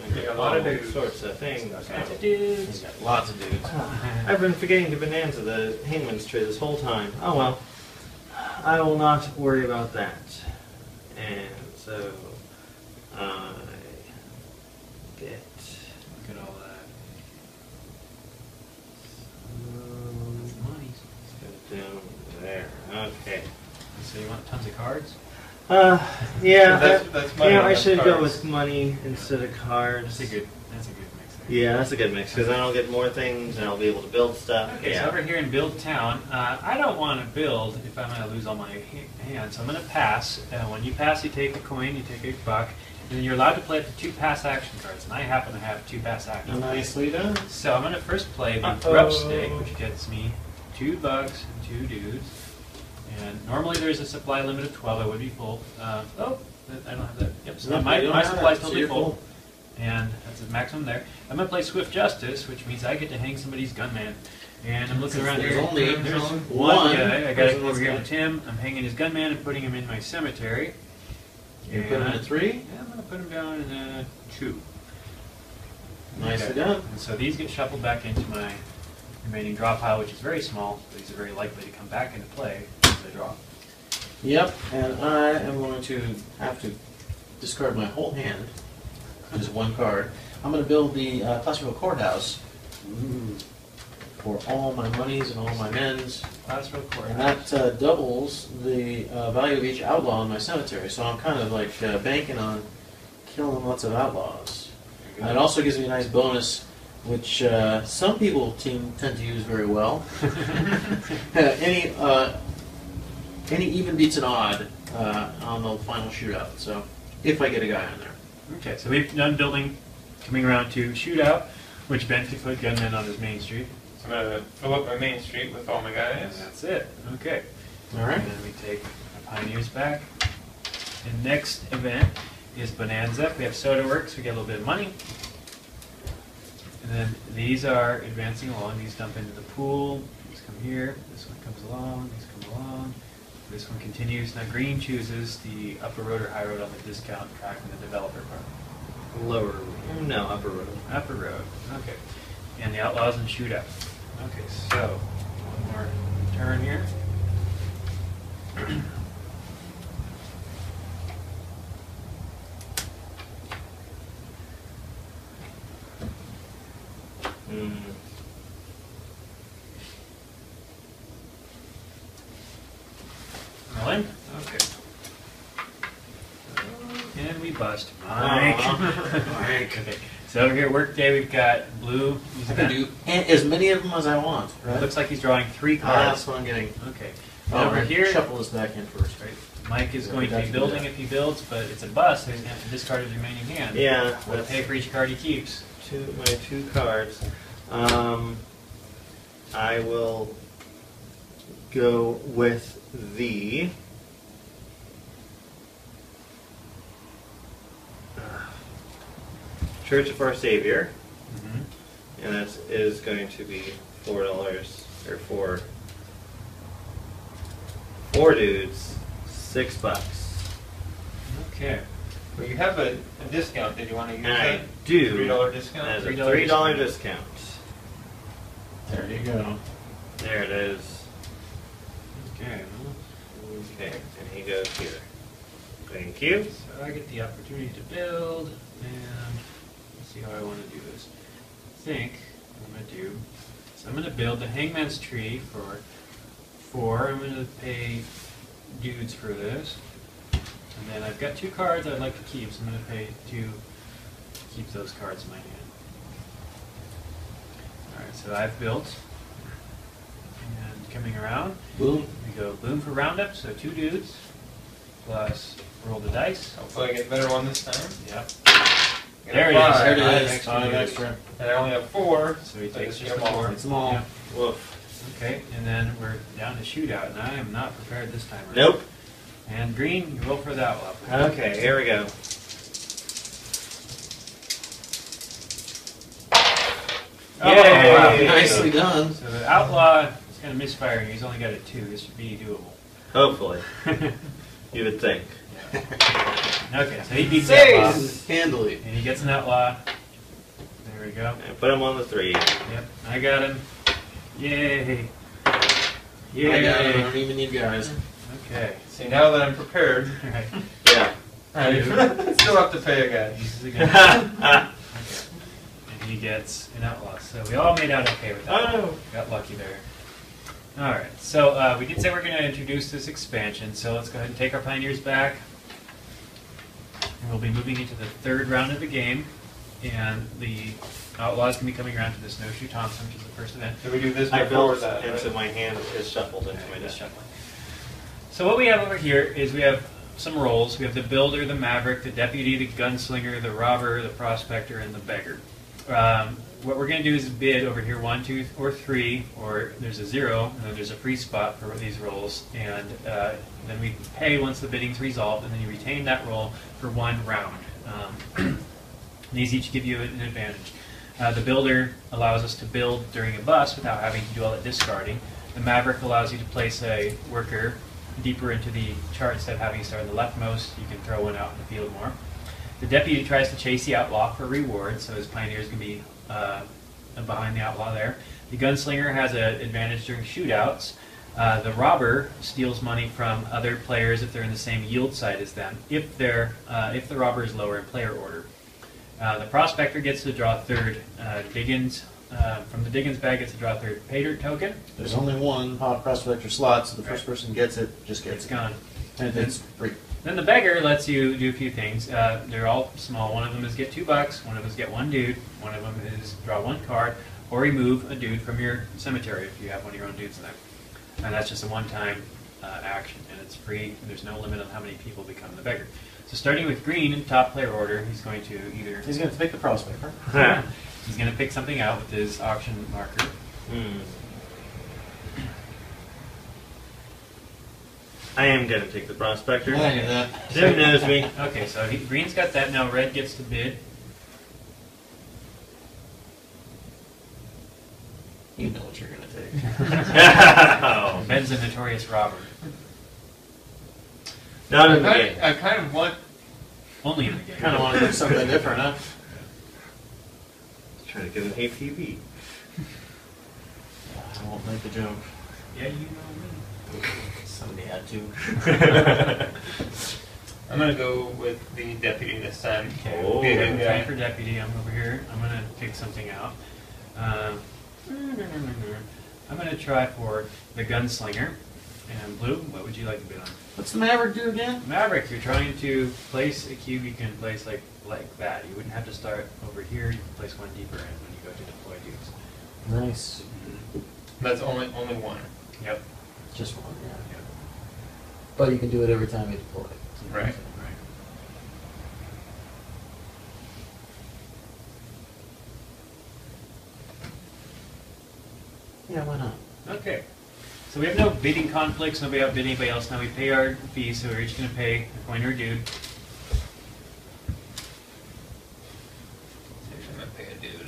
Speaker 3: I got a lot of dudes. Sorts of things.
Speaker 1: Lots of
Speaker 2: He's
Speaker 1: dudes.
Speaker 2: got lots of dudes.
Speaker 3: I've been forgetting to bonanza the hangman's tree this whole time. Oh well. I will not worry about that. And so I get
Speaker 1: Look at all that. Monies.
Speaker 3: let's go down there. Okay.
Speaker 1: So you want tons of cards?
Speaker 3: Yeah.
Speaker 4: That's money,
Speaker 3: I
Speaker 4: that's
Speaker 3: should go
Speaker 4: cards.
Speaker 3: with money instead of cards.
Speaker 1: That's a good mix there.
Speaker 3: Yeah, that's a good mix because then I'll get more things and I'll be able to build stuff.
Speaker 1: Okay,
Speaker 3: yeah.
Speaker 1: so over here in Build Town, I don't want to build if I'm going to lose all my hands. So I'm going to pass. When you pass, you take a coin, you take a buck, and then you're allowed to play up to 2 pass action cards. And I happen to have 2 pass action cards.
Speaker 2: Nicely done.
Speaker 1: So I'm going to first play the
Speaker 3: Uh-oh.
Speaker 1: Grub Stake, which gets me 2 bucks and 2 dudes. And normally there's a supply limit of 12. I would be full. I don't have that. Yep, so
Speaker 2: Nope,
Speaker 1: my
Speaker 2: you don't have
Speaker 1: supply is
Speaker 2: that, so
Speaker 1: totally
Speaker 2: you're
Speaker 1: full.
Speaker 2: full.
Speaker 1: And that's the maximum there. I'm going to play Swift Justice, which means I get to hang somebody's gunman. And I'm looking around
Speaker 2: There's
Speaker 1: here.
Speaker 2: only
Speaker 1: There's
Speaker 2: one
Speaker 1: one guy. I got to
Speaker 2: person
Speaker 1: go over
Speaker 2: that's
Speaker 1: here
Speaker 2: got
Speaker 1: to Tim. I'm hanging his gunman and putting him in my cemetery.
Speaker 2: You put him in a 3.
Speaker 1: Yeah, I'm going to put him down in a 2.
Speaker 2: Nicely
Speaker 1: Okay.
Speaker 2: done.
Speaker 1: And so these get shuffled back into my remaining draw pile, which is very small. So these are very likely to come back into play as I draw.
Speaker 2: Yep, and I am going to have to discard my whole hand, just 1 card. I'm going to build the Placerville Courthouse for all my monies and all my men's,
Speaker 1: Placerville Court.
Speaker 2: and that doubles the value of each outlaw in my cemetery. So I'm kind of like banking on killing lots of outlaws. And it also gives me a nice bonus, which some people tend to use very well. Any even beats an odd on the final shootout. So if I get a guy on there.
Speaker 1: Okay, so we've done building, coming around to shootout, which Ben could put gunmen on his main street.
Speaker 4: So I'm gonna fill up my main street with all my
Speaker 1: And
Speaker 4: guys.
Speaker 1: that's it. Okay.
Speaker 2: All right.
Speaker 1: And then we take our pioneers back. The next event is Bonanza. We have Soda Works. We get a little bit of money. And then these are advancing along. These dump into the pool. These come here. This one comes along. These come along. This one continues. Now green chooses the upper road or high road on the discount track in the developer part.
Speaker 3: Lower. No, upper road.
Speaker 1: Upper road. Okay. And the outlaws and shootout. Okay, so one more turn here. Rolling? Okay. And we bust. Mike. Okay. So over here, workday, we've got blue.
Speaker 2: I can do as many of them as I want, right?
Speaker 1: It looks like he's drawing 3 cards.
Speaker 2: That's what I'm getting.
Speaker 1: Okay.
Speaker 2: Oh,
Speaker 1: Over here,
Speaker 2: shuffle this back in first.
Speaker 1: right, Mike is going to be building if he builds, but it's a bust, so he's going to have to discard his remaining hand.
Speaker 3: Yeah.
Speaker 1: We'll pay for each card he keeps.
Speaker 3: My 2 cards. I will go with the Church of Our Savior, and that is going to be $4 or four dudes, $6.
Speaker 1: Okay.
Speaker 4: Well, you have a discount. Did you want to use
Speaker 3: I
Speaker 4: that?
Speaker 3: do.
Speaker 4: $3 discount?
Speaker 3: That is a
Speaker 1: $3
Speaker 3: $3 discount.
Speaker 2: There you go.
Speaker 3: There it is.
Speaker 1: Okay.
Speaker 3: Okay, and he goes here. Thank you.
Speaker 1: So I get the opportunity to build, and let's see how I want to do this. I think what I'm going to do is I'm going to build the Hangman's Tree for 4. I'm going to pay dudes for this. And then I've got 2 cards I'd like to keep, so I'm going to pay 2 to keep those cards in my hand. Alright, so I've built. And coming around,
Speaker 2: Boom.
Speaker 1: we go boom for roundup, so 2 dudes, plus roll the dice.
Speaker 4: Hopefully I get a better one this time.
Speaker 1: Yep.
Speaker 4: Get a
Speaker 1: There it is.
Speaker 4: 5.
Speaker 2: There it
Speaker 1: Five
Speaker 2: is.
Speaker 1: extra
Speaker 2: 5
Speaker 1: dudes.
Speaker 2: extra.
Speaker 4: And I only have 4,
Speaker 1: So he
Speaker 4: so
Speaker 1: takes
Speaker 4: just
Speaker 1: just
Speaker 4: get
Speaker 1: the
Speaker 4: them all.
Speaker 1: 4.
Speaker 2: It's them all.
Speaker 1: Yeah.
Speaker 3: Woof.
Speaker 1: Okay, and then we're down to shootout, and I am not prepared this time around.
Speaker 3: Nope.
Speaker 1: And green, you roll for the outlaw.
Speaker 3: Okay, here we go.
Speaker 1: Oh,
Speaker 3: Yay!
Speaker 1: wow.
Speaker 2: Nicely done.
Speaker 1: So the outlaw is kind of misfiring. He's only got a 2. This should be doable.
Speaker 3: Hopefully. You would think.
Speaker 1: Okay, so he beats the outlaw,
Speaker 2: Handily.
Speaker 1: and he gets an outlaw. There we go.
Speaker 3: And put him on the 3.
Speaker 1: Yep, I got him. Yay!
Speaker 2: I
Speaker 1: Yay!
Speaker 2: don't even need guys.
Speaker 1: Okay.
Speaker 4: See, now that I'm prepared,
Speaker 1: All right.
Speaker 3: Yeah.
Speaker 4: I still have to pay a guy.
Speaker 1: This is again. Okay. And he gets an outlaw. So we all made out okay with that.
Speaker 3: Oh.
Speaker 1: Got lucky there. All right. So we did say we're going to introduce this expansion. So let's go ahead and take our pioneers back. And we'll be moving into the 3rd round of the game. And the outlaws can be coming around to the Snowshoe Thompson, which is the first event.
Speaker 4: Did we do this
Speaker 3: I
Speaker 4: before
Speaker 3: built
Speaker 4: that?
Speaker 3: into
Speaker 4: Right?
Speaker 3: my hand is shuffled into my
Speaker 1: Just
Speaker 3: deck.
Speaker 1: shuffling. So what we have over here is we have some roles. We have the builder, the maverick, the deputy, the gunslinger, the robber, the prospector, and the beggar. What we're going to do is bid over here 1, 2, or 3, or there's a 0, and then there's a free spot for these roles. And then we pay once the bidding's resolved, and then you retain that role for 1 round. These each give you an advantage. The builder allows us to build during a bust without having to do all that discarding. The maverick allows you to place a worker deeper into the chart instead of having to start on the leftmost. You can throw one out in the field more. The deputy tries to chase the outlaw for reward, so his pioneers can be behind the outlaw there. The gunslinger has an advantage during shootouts. The robber steals money from other players if they're in the same yield side as them, if the robber is lower in player order. The prospector gets to draw 3rd Diggins. From the Diggins bag, gets to draw 3rd pay dirt token.
Speaker 2: There's only one pop prospector slot, so the first person gets it, just gets
Speaker 1: It's
Speaker 2: it.
Speaker 1: gone.
Speaker 2: And it's free.
Speaker 1: Then the beggar lets you do a few things. They're all small. One of them is get $2. One of them is get 1 dude. One of them is draw 1 card, or remove a dude from your cemetery if you have one of your own dudes in there. And that's just a one-time action, and it's free. And there's no limit on how many people become the beggar. So starting with green in top player order, he's going to either
Speaker 2: He's going to pick the prospector.
Speaker 1: he's going to pick something out with his auction marker.
Speaker 3: I am gonna take the prospector.
Speaker 2: I knew that.
Speaker 3: Jim knows me.
Speaker 1: Okay, so green's got that. Now red gets to bid.
Speaker 2: You know what you're gonna take.
Speaker 3: Oh.
Speaker 1: Ben's a notorious robber.
Speaker 3: Not in the game.
Speaker 4: I kind of want.
Speaker 1: Only in the game.
Speaker 2: Kind of want to do something different, huh?
Speaker 3: Trying to get an ATV.
Speaker 2: I won't make the joke.
Speaker 1: Yeah, you know
Speaker 2: Somebody had to.
Speaker 4: I'm gonna go with the deputy this time.
Speaker 1: me. Okay,
Speaker 3: Oh.
Speaker 4: Be a good
Speaker 1: I'm
Speaker 4: guy.
Speaker 1: trying for deputy. I'm over here. I'm gonna pick something out. I'm gonna try for the gunslinger. And blue, what would you like to bid on?
Speaker 2: What's the Maverick do again?
Speaker 1: Maverick, you're trying to place a cube you can place like that. You wouldn't have to start over here. You can place one deeper in when you go to deploy dudes.
Speaker 2: Nice.
Speaker 4: That's only one.
Speaker 1: Yep.
Speaker 2: Just one, yeah.
Speaker 1: Yep.
Speaker 2: But you can do it every time you deploy.
Speaker 4: Right.
Speaker 1: Right.
Speaker 2: Yeah, why not?
Speaker 1: Okay. So we have no bidding conflicts. Nobody outbid anybody else. Now we pay our fees, so we're each going to pay a coin or a dude.
Speaker 4: I'm gonna pay a dude.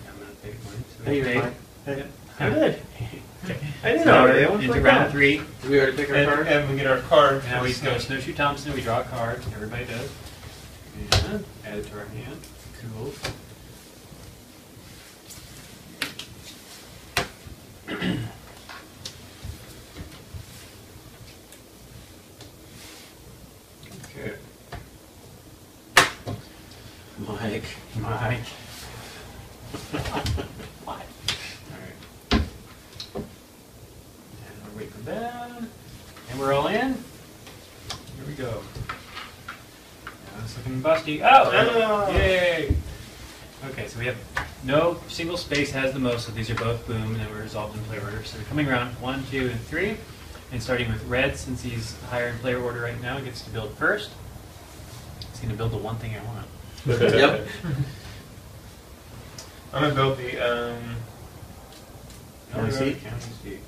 Speaker 1: I'm going to pay a coin. So
Speaker 2: Hey,
Speaker 1: we
Speaker 2: you're
Speaker 1: pay.
Speaker 2: fine.
Speaker 1: Yep.
Speaker 3: Good.
Speaker 1: Okay.
Speaker 3: I didn't
Speaker 1: So
Speaker 3: know
Speaker 1: we're
Speaker 3: they almost
Speaker 1: into
Speaker 3: like
Speaker 1: round
Speaker 3: that.
Speaker 1: 3.
Speaker 2: Did we already pick our card?
Speaker 4: And we get our card.
Speaker 1: Now we
Speaker 4: for
Speaker 1: go
Speaker 4: the
Speaker 1: Snowshoe Thompson. We draw a card. Everybody does. And add it to our hand. Cool. Okay.
Speaker 2: Mike.
Speaker 1: Mike. Alright. And we'll wait for Ben. And we're all in. Here we go. Now it's looking busty. Oh!
Speaker 3: Oh.
Speaker 1: Yay! Okay, so we have no single space has the most, so these are both boom, and then we're resolved in player order. So we're coming around 1, 2, and 3. And starting with red, since he's higher in player order right now, gets to build first. He's going to build the one thing I want.
Speaker 2: Yep.
Speaker 4: I'm gonna build the
Speaker 2: County seat?
Speaker 1: County seat.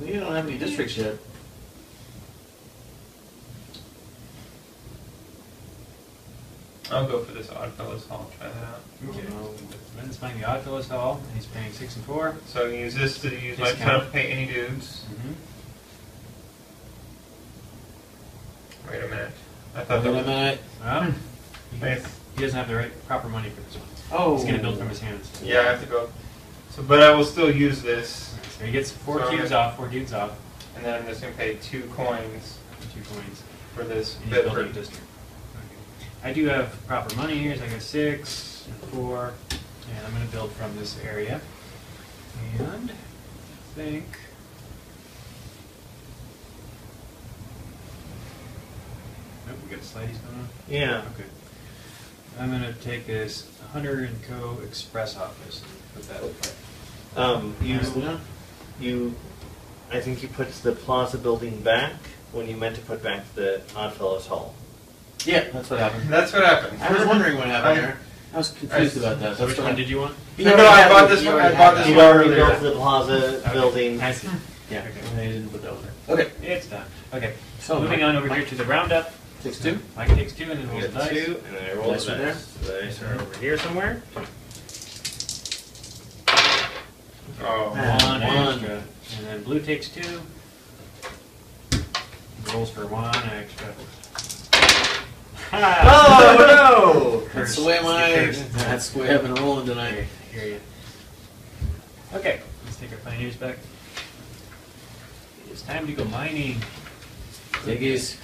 Speaker 2: We don't have any districts yet.
Speaker 4: I'll go for this Oddfellows Hall. Try that out.
Speaker 1: Okay. Ben's playing the Oddfellows Hall, and he's paying 6 and 4.
Speaker 4: So I can use this to use my
Speaker 1: Discount.
Speaker 4: time to pay any dudes. Wait a minute. I thought
Speaker 2: Wait
Speaker 4: that
Speaker 2: a
Speaker 4: was.
Speaker 2: minute.
Speaker 1: Well,
Speaker 4: Nice.
Speaker 1: he doesn't have the right proper money for this one.
Speaker 2: Oh.
Speaker 1: He's going to build from his hands.
Speaker 4: Yeah, I have to go. So, but I will still use this,
Speaker 1: So he gets 4
Speaker 4: So-
Speaker 1: cubes off, 4 dudes off,
Speaker 4: and then I'm just gonna pay 2 coins
Speaker 1: 2 coins.
Speaker 4: for this
Speaker 1: And he's building a
Speaker 4: Bedford.
Speaker 1: district. Okay. I do have proper money here, so I got 6 and 4, and I'm going to build from this area. And I think. Nope, we got slideys going on.
Speaker 3: Yeah.
Speaker 1: Okay. I'm going to take this Hunter & Co. Express office and put that
Speaker 3: I think you put the plaza building back when you meant to put back the Oddfellows Hall.
Speaker 2: Yeah, that's what happened.
Speaker 4: That's what happened.
Speaker 2: I was wondering what happened there. I was confused about that.
Speaker 1: So
Speaker 2: That's
Speaker 1: which
Speaker 2: what
Speaker 1: one did you want?
Speaker 4: No, I bought this one. I bought this
Speaker 3: You'd
Speaker 4: one
Speaker 3: already
Speaker 4: earlier.
Speaker 3: built the plaza
Speaker 1: Okay.
Speaker 3: building.
Speaker 1: I see.
Speaker 2: Yeah,
Speaker 1: Okay.
Speaker 2: I didn't put that one there. Okay.
Speaker 1: It's done. Okay.
Speaker 2: So
Speaker 1: Moving on over here to the roundup.
Speaker 2: Takes 2.
Speaker 1: Mike takes 2 and then
Speaker 3: I
Speaker 1: rolls the
Speaker 3: got
Speaker 1: dice.
Speaker 3: 2, and then I roll
Speaker 2: Dice
Speaker 3: the
Speaker 2: right
Speaker 3: dice. The dice are over here somewhere.
Speaker 4: Oh.
Speaker 1: One
Speaker 2: One.
Speaker 1: extra. And then blue takes 2. Rolls for 1 extra. Ha!
Speaker 3: Oh
Speaker 2: That's the way that's the way I've been rolling tonight.
Speaker 1: Okay, hear you. Okay, let's take our pioneers back. It's time to go mining.
Speaker 2: Diggies.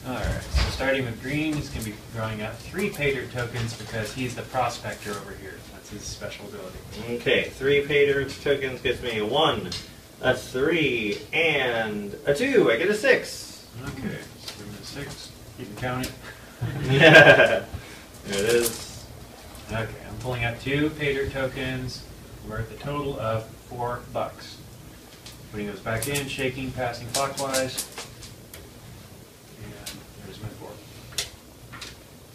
Speaker 1: Alright, so starting with green, he's going to be drawing out 3 pay dirt tokens because he's the prospector over here. That's his special ability.
Speaker 3: no! Okay, 3 pay dirt tokens gets me a 1. That's 3, and a 2. I get a 6.
Speaker 1: Okay, so we're going to 6. You can count it.
Speaker 3: Yeah. There it is.
Speaker 1: Okay, I'm pulling out 2 pay dirt tokens worth a total of $4. Putting those back in, shaking, passing clockwise. And there's my 4.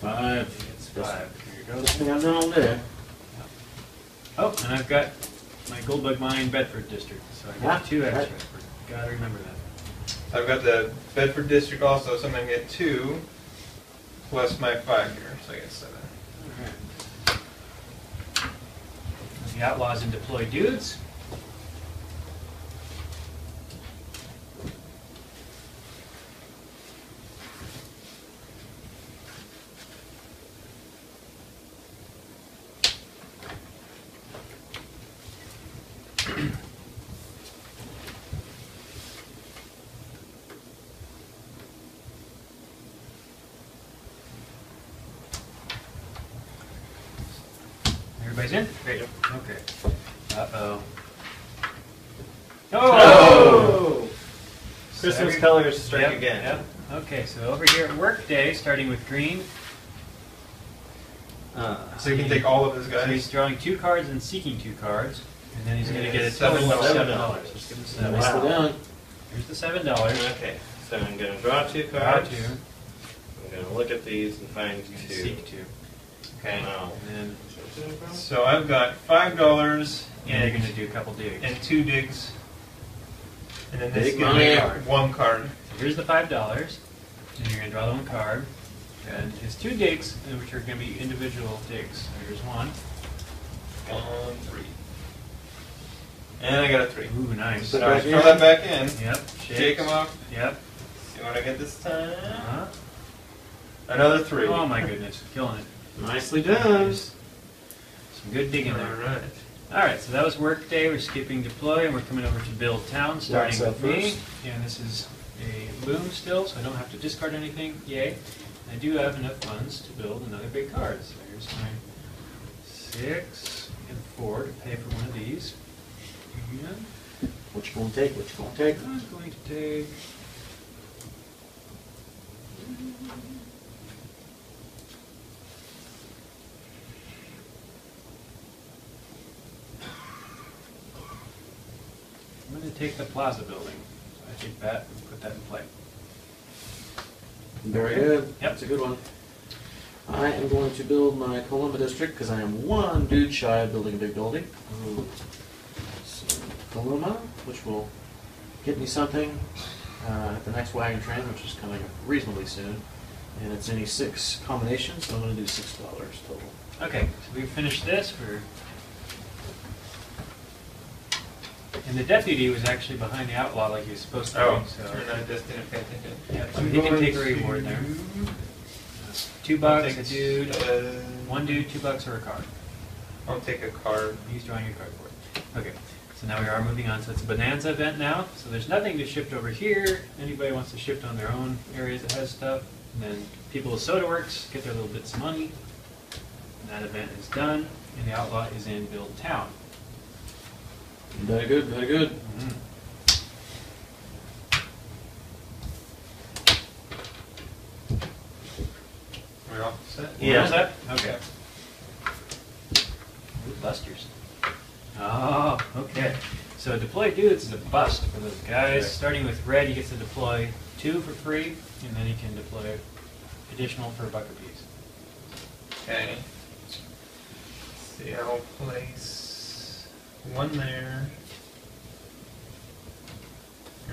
Speaker 2: 5.
Speaker 1: It's 5. Here you go.
Speaker 2: This thing I've done all day.
Speaker 1: Oh, and I've got my Goldbug Mine Bedford district, so I get 2 extra. Gotta remember that.
Speaker 4: So I've got the Bedford district also, so I'm going to get 2 plus my 5 here, so I get 7.
Speaker 1: Alright. The outlaws and deploy dudes. Everybody's in? Great. Okay. Uh-oh.
Speaker 3: Oh! Christmas
Speaker 1: every-
Speaker 3: colors strike
Speaker 1: Yep,
Speaker 3: again.
Speaker 1: Yep. Okay, so over here at work day, starting with green.
Speaker 4: So you can take all of his
Speaker 1: So he's
Speaker 4: guys.
Speaker 1: drawing 2 cards and seeking 2 cards, and then he's going to get a
Speaker 4: $7.
Speaker 1: total of $7. Let's give him 7.
Speaker 2: Nicely done.
Speaker 1: Here's the $7.
Speaker 3: Okay, so I'm going to draw 2
Speaker 1: Draw
Speaker 3: cards.
Speaker 1: 2.
Speaker 3: I'm going to look at these and find
Speaker 1: And
Speaker 3: 2.
Speaker 1: seek 2. Okay.
Speaker 3: Wow.
Speaker 1: And
Speaker 4: So I've got $5
Speaker 1: then you're going
Speaker 4: and,
Speaker 1: to do a couple digs.
Speaker 4: and 2 digs. And then this
Speaker 2: Big
Speaker 4: is gonna
Speaker 2: money.
Speaker 4: be 1 card.
Speaker 1: So here's the $5, and you're going to draw the 1 card. And his 2 digs, which are going to be individual digs. So here's 1.
Speaker 4: 1, 3. And I got a 3.
Speaker 1: Ooh, nice.
Speaker 2: Put
Speaker 4: So I
Speaker 2: back
Speaker 4: throw
Speaker 2: in.
Speaker 4: that back in.
Speaker 1: Yep.
Speaker 4: Shake them up.
Speaker 1: Yep.
Speaker 4: See what I get this time.
Speaker 1: Uh-huh.
Speaker 4: Another 3.
Speaker 1: Oh my goodness, killing it.
Speaker 3: Nicely done.
Speaker 1: Some good digging there.
Speaker 4: Alright.
Speaker 1: Alright, so that was work day. We're skipping deploy and we're coming over to build town, starting
Speaker 2: Blocks
Speaker 1: with
Speaker 2: up
Speaker 1: me.
Speaker 2: first.
Speaker 1: And this is a loom still, so I don't have to discard anything. Yay. I do have enough funds to build another big card. So here's my 6 and 4 to pay for one of these. And
Speaker 2: What you gonna take? What you gonna take?
Speaker 1: I'm going to take... I'm going to take the plaza building. So I take that and put that in play.
Speaker 2: Very good.
Speaker 1: Yep.
Speaker 2: That's a good one. I am going to build my Columba district because I am 1 dude shy of building a big building. So, Columba, which will get me something at the next wagon train, which is coming up reasonably soon. And it's any 6 combinations, so I'm going to do $6 total.
Speaker 1: Okay, so we finished this for... And the deputy was actually behind the outlaw like he was supposed to
Speaker 4: Oh,
Speaker 1: be, so...
Speaker 4: and I just didn't pay attention.
Speaker 1: Yeah, so
Speaker 4: I'm
Speaker 1: he can
Speaker 4: going
Speaker 1: take a reward there.
Speaker 4: to
Speaker 1: $2, a dude,
Speaker 4: uh,
Speaker 1: 1 dude, $2 or a card.
Speaker 4: I'll take a card.
Speaker 1: He's drawing a card for it. Okay, so now we are moving on. So it's a Bonanza event now. So there's nothing to shift over here. Anybody wants to shift on their own areas that has stuff. And then people with Soda Works get their little bits of money. And that event is done. And the outlaw is in Build Town.
Speaker 2: Very good, very good.
Speaker 1: Mm-hmm.
Speaker 4: We're all set?
Speaker 3: Yeah.
Speaker 1: What's that? Okay. Ooh, busters. Oh, okay. So deploy dudes is a bust for those guys.
Speaker 4: Right.
Speaker 1: Starting with red, he gets to deploy 2 for free, and then he can deploy additional for $1 apiece.
Speaker 4: Okay. Let's see, I'll place 1 there.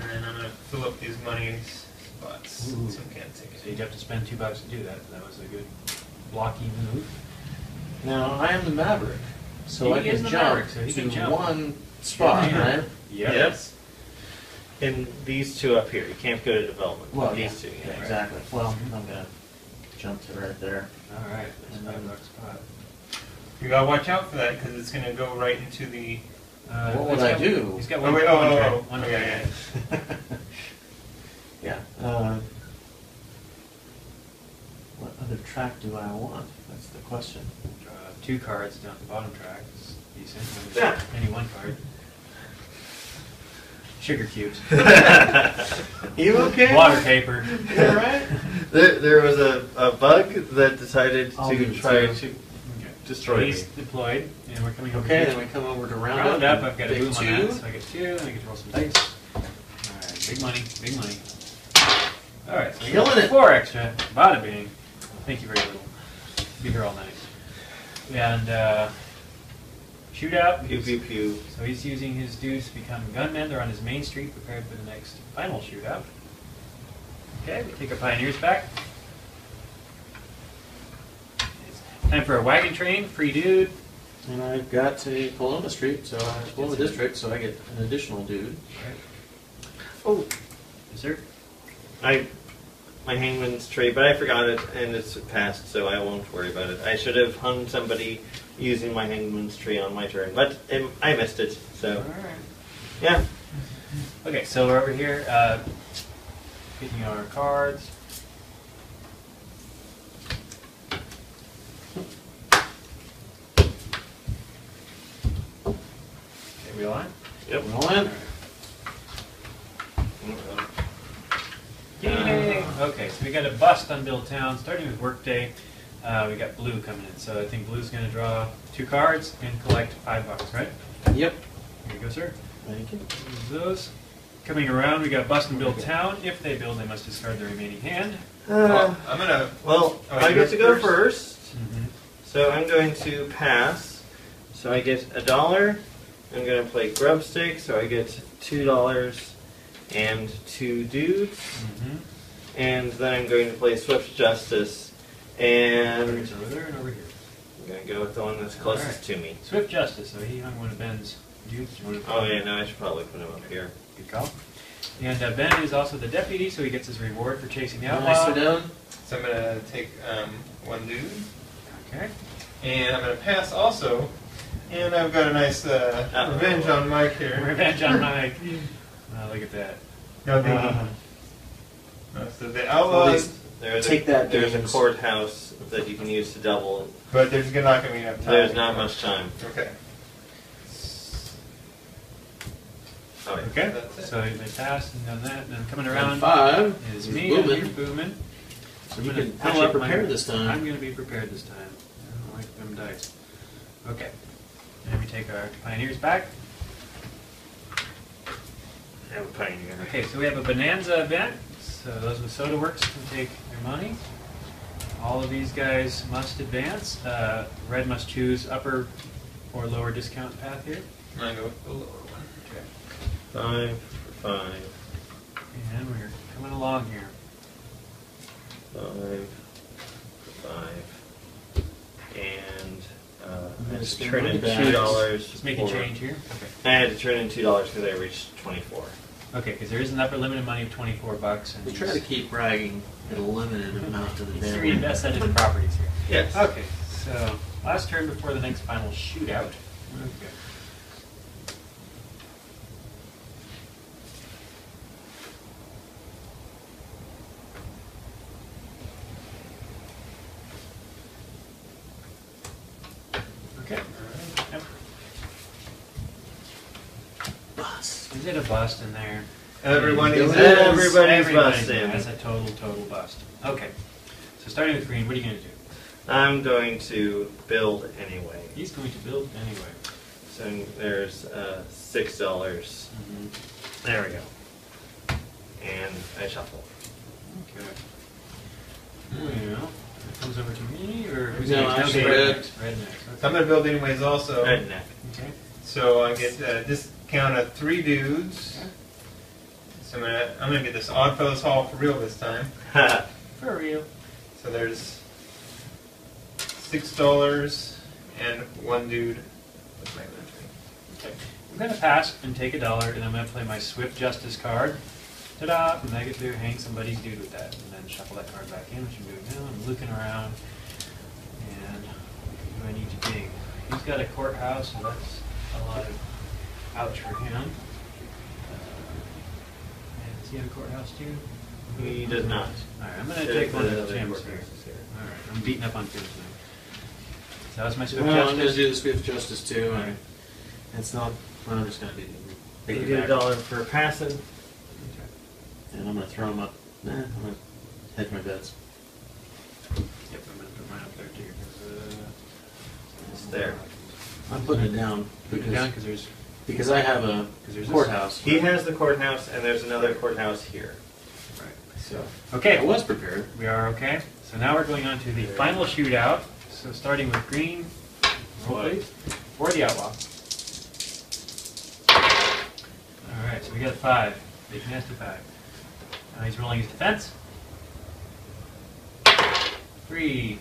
Speaker 4: And then I'm going to fill up these money spots.
Speaker 1: Ooh.
Speaker 4: So I can't take
Speaker 1: So
Speaker 4: it.
Speaker 1: you'd have to spend $2 to do that. That was a good blocky move.
Speaker 2: Now, I am the Maverick, so
Speaker 1: He
Speaker 2: I
Speaker 1: is
Speaker 2: can
Speaker 1: the
Speaker 2: jump
Speaker 1: Maverick, so he
Speaker 2: to
Speaker 1: can jump.
Speaker 2: 1 spot,
Speaker 1: Yeah.
Speaker 2: right?
Speaker 3: Yes. And these 2 up here, you can't go to development.
Speaker 2: Well,
Speaker 3: these
Speaker 2: yeah.
Speaker 3: 2,
Speaker 2: Yeah,
Speaker 3: yeah.
Speaker 2: exactly. Well, I'm going to jump to right there.
Speaker 1: All right, that's $5 spot.
Speaker 4: You gotta watch out for that because it's gonna go right into the.
Speaker 2: What would I do?
Speaker 1: He's got
Speaker 4: Oh,
Speaker 1: one.
Speaker 4: wait,
Speaker 1: one
Speaker 4: oh,
Speaker 1: tray,
Speaker 4: oh,
Speaker 1: one
Speaker 4: okay,
Speaker 1: tray.
Speaker 2: Yeah. What other track do I want? That's the question.
Speaker 1: Draw 2 cards down the bottom track. It's decent.
Speaker 2: Yeah.
Speaker 1: Any 1 card. Sugar cubes.
Speaker 2: You okay?
Speaker 1: Water paper.
Speaker 2: You all right?
Speaker 3: There was a bug that decided
Speaker 2: I'll
Speaker 3: to
Speaker 2: do
Speaker 3: try
Speaker 2: too.
Speaker 3: to
Speaker 1: Okay.
Speaker 3: destroy
Speaker 1: He's
Speaker 3: me.
Speaker 1: deployed, and we're coming over
Speaker 2: Okay,
Speaker 1: here.
Speaker 2: then we come over to round
Speaker 1: Round
Speaker 2: up.
Speaker 1: up, I've got a
Speaker 2: Big
Speaker 1: boom on
Speaker 2: 2.
Speaker 1: that, so I get 2, and I get to roll some dice. Alright, big money, big money. Alright, so I
Speaker 2: Killing
Speaker 1: get
Speaker 2: it.
Speaker 1: 4 extra. Bada bing. Thank you very little. Be here all night. And, shootout.
Speaker 3: Pew pew pew.
Speaker 1: So he's using his dudes to become gunmen. They're on his main street, prepared for the next final shootout. Okay, we take our pioneers back. It's time for a wagon train, free dude.
Speaker 2: And I've got a Paloma Street, so Paloma District, so I get an additional dude.
Speaker 3: Oh,
Speaker 1: Yes, sir.
Speaker 3: my hangman's tree, but I forgot it and it's passed, so I won't worry about it. I should have hung somebody using my hangman's tree on my turn, but I missed it. So
Speaker 1: All right.
Speaker 3: yeah.
Speaker 1: Okay, so we're over here picking our cards. Okay, we all on?
Speaker 3: Yep.
Speaker 2: Roll in.
Speaker 1: Yay! Okay, so we got a bust on Bill Town, starting with Workday. We got blue coming in, so I think blue's going to draw 2 cards and collect $5, right?
Speaker 2: Yep.
Speaker 1: Here you go, sir.
Speaker 2: Thank you.
Speaker 1: Use those. Coming around, we got bust and Bill Town. If they build, they must discard the remaining hand.
Speaker 4: Well, I'm gonna.
Speaker 3: Well,
Speaker 4: Oh,
Speaker 3: I
Speaker 4: you
Speaker 3: get to go
Speaker 4: first?
Speaker 3: first, so I'm going to pass. So I get $1. I'm going to play grub stake, so I get $2 and 2 dudes. And then I'm going to play Swift Justice, and
Speaker 1: It's over there and over here.
Speaker 3: I'm going to go with the one that's closest to me.
Speaker 1: Swift Justice, so he hung one of Ben's dudes. You wanna-
Speaker 3: Oh yeah, no, I should probably put him up here.
Speaker 1: Good call. And Ben is also the deputy, so he gets his reward for chasing the outlaw.
Speaker 2: Nicely done.
Speaker 4: So I'm gonna take 1 dude,
Speaker 1: Okay.
Speaker 4: and I'm gonna pass also. And I've got a nice revenge on Mike here.
Speaker 1: Revenge on Mike. Look at that.
Speaker 4: No, so the outlaws,
Speaker 3: There's
Speaker 2: Take that,
Speaker 3: There's a
Speaker 2: James.
Speaker 3: courthouse that you can use to double.
Speaker 4: but there's not gonna be enough time.
Speaker 3: There's not much time.
Speaker 4: Okay.
Speaker 3: Oh, yeah.
Speaker 1: Okay.
Speaker 4: That's it.
Speaker 1: So they passed and done that, and then coming
Speaker 2: Round
Speaker 1: around
Speaker 2: 5
Speaker 1: is
Speaker 2: is
Speaker 1: me. I'm here
Speaker 2: booming.
Speaker 1: booming.
Speaker 2: So
Speaker 1: I'm
Speaker 2: you
Speaker 1: gonna
Speaker 2: can
Speaker 1: fill
Speaker 2: actually
Speaker 1: up my-
Speaker 2: prepare this time.
Speaker 1: I'm going to be prepared this time. I don't like them dice. Okay. And we take our pioneers back.
Speaker 3: I have a pioneer.
Speaker 1: Okay, so we have a bonanza event. So those with Soda Works can take their money. All of these guys must advance. Red must choose upper or lower discount path here.
Speaker 4: I'm gonna go with the lower one.
Speaker 1: Okay.
Speaker 3: 5 for 5.
Speaker 1: And we're coming along here.
Speaker 3: 5 for 5. And I
Speaker 2: gonna
Speaker 3: had to
Speaker 2: spend
Speaker 3: turn in
Speaker 2: money back.
Speaker 3: $2.
Speaker 1: Just make a
Speaker 3: for-
Speaker 1: change here. Okay.
Speaker 3: I had to turn in $2 because I reached 24.
Speaker 1: Okay, because there is an upper limit of money of $24. And
Speaker 2: We try to keep bragging at a limited amount to the
Speaker 1: he's
Speaker 2: damn.
Speaker 1: reinvest that into properties here.
Speaker 3: Yes.
Speaker 1: Okay, so last turn before the next final shootout. Okay. Okay. Yep.
Speaker 2: Bust.
Speaker 1: Is it a bust in there?
Speaker 4: Everyone is.
Speaker 3: Everybody's busting.
Speaker 1: That's a total bust. Okay. So starting with green, what are you going to do?
Speaker 3: I'm going to build anyway.
Speaker 1: He's going to build anyway.
Speaker 3: So there's $6. There we go. And I shuffle.
Speaker 1: Okay. Well, it comes over to me, or who's
Speaker 2: No,
Speaker 1: next?
Speaker 2: actually,
Speaker 1: Okay,
Speaker 2: red.
Speaker 1: next. Red next.
Speaker 4: So I'm gonna build anyways also.
Speaker 3: Redneck.
Speaker 1: Okay.
Speaker 4: So I get a discount of 3 dudes.
Speaker 1: Okay.
Speaker 4: So I'm gonna get this Oddfellows Hall for real this time.
Speaker 1: For real.
Speaker 4: So there's $6 and 1 dude with my inventory.
Speaker 1: Okay. I'm going to pass and take $1, and I'm going to play my Swift Justice card. Ta-da! And I get to hang somebody's dude with that, and then shuffle that card back in, which I'm doing now. I'm looking around, and what do I need to dig? He's got a courthouse, so that's a lot of ouch for him. And does he have a courthouse too?
Speaker 3: He does not.
Speaker 1: All right, I'm going to take one of
Speaker 3: The
Speaker 1: Tim's
Speaker 3: courthouse
Speaker 1: here.
Speaker 3: is here.
Speaker 1: All right, I'm beating up on Tim's now. So that was my Swift
Speaker 2: Well, I'm going to
Speaker 1: Justice.
Speaker 2: do the Swift Justice too.
Speaker 1: All right.
Speaker 2: And it's not. Well, I'm just going to do
Speaker 3: You
Speaker 2: the
Speaker 3: get $1 for passing.
Speaker 1: Okay.
Speaker 2: and I'm going to throw them up. Nah, I'm going to hedge my bets.
Speaker 1: Yep, I'm going to put mine up there too. 'Cause,
Speaker 3: It's there.
Speaker 2: I'm putting it down
Speaker 1: Put it down because
Speaker 2: I have a
Speaker 1: there's
Speaker 2: courthouse.
Speaker 3: He has the courthouse, and there's another courthouse here.
Speaker 1: Right.
Speaker 2: So
Speaker 1: Okay,
Speaker 2: I was prepared.
Speaker 1: we are okay. So now we're going on to the final shootout. So starting with green, roll
Speaker 3: What?
Speaker 1: please. for the outlaw. Alright, so we got a 5. Big nasty 5. Now he's rolling his defense. 3,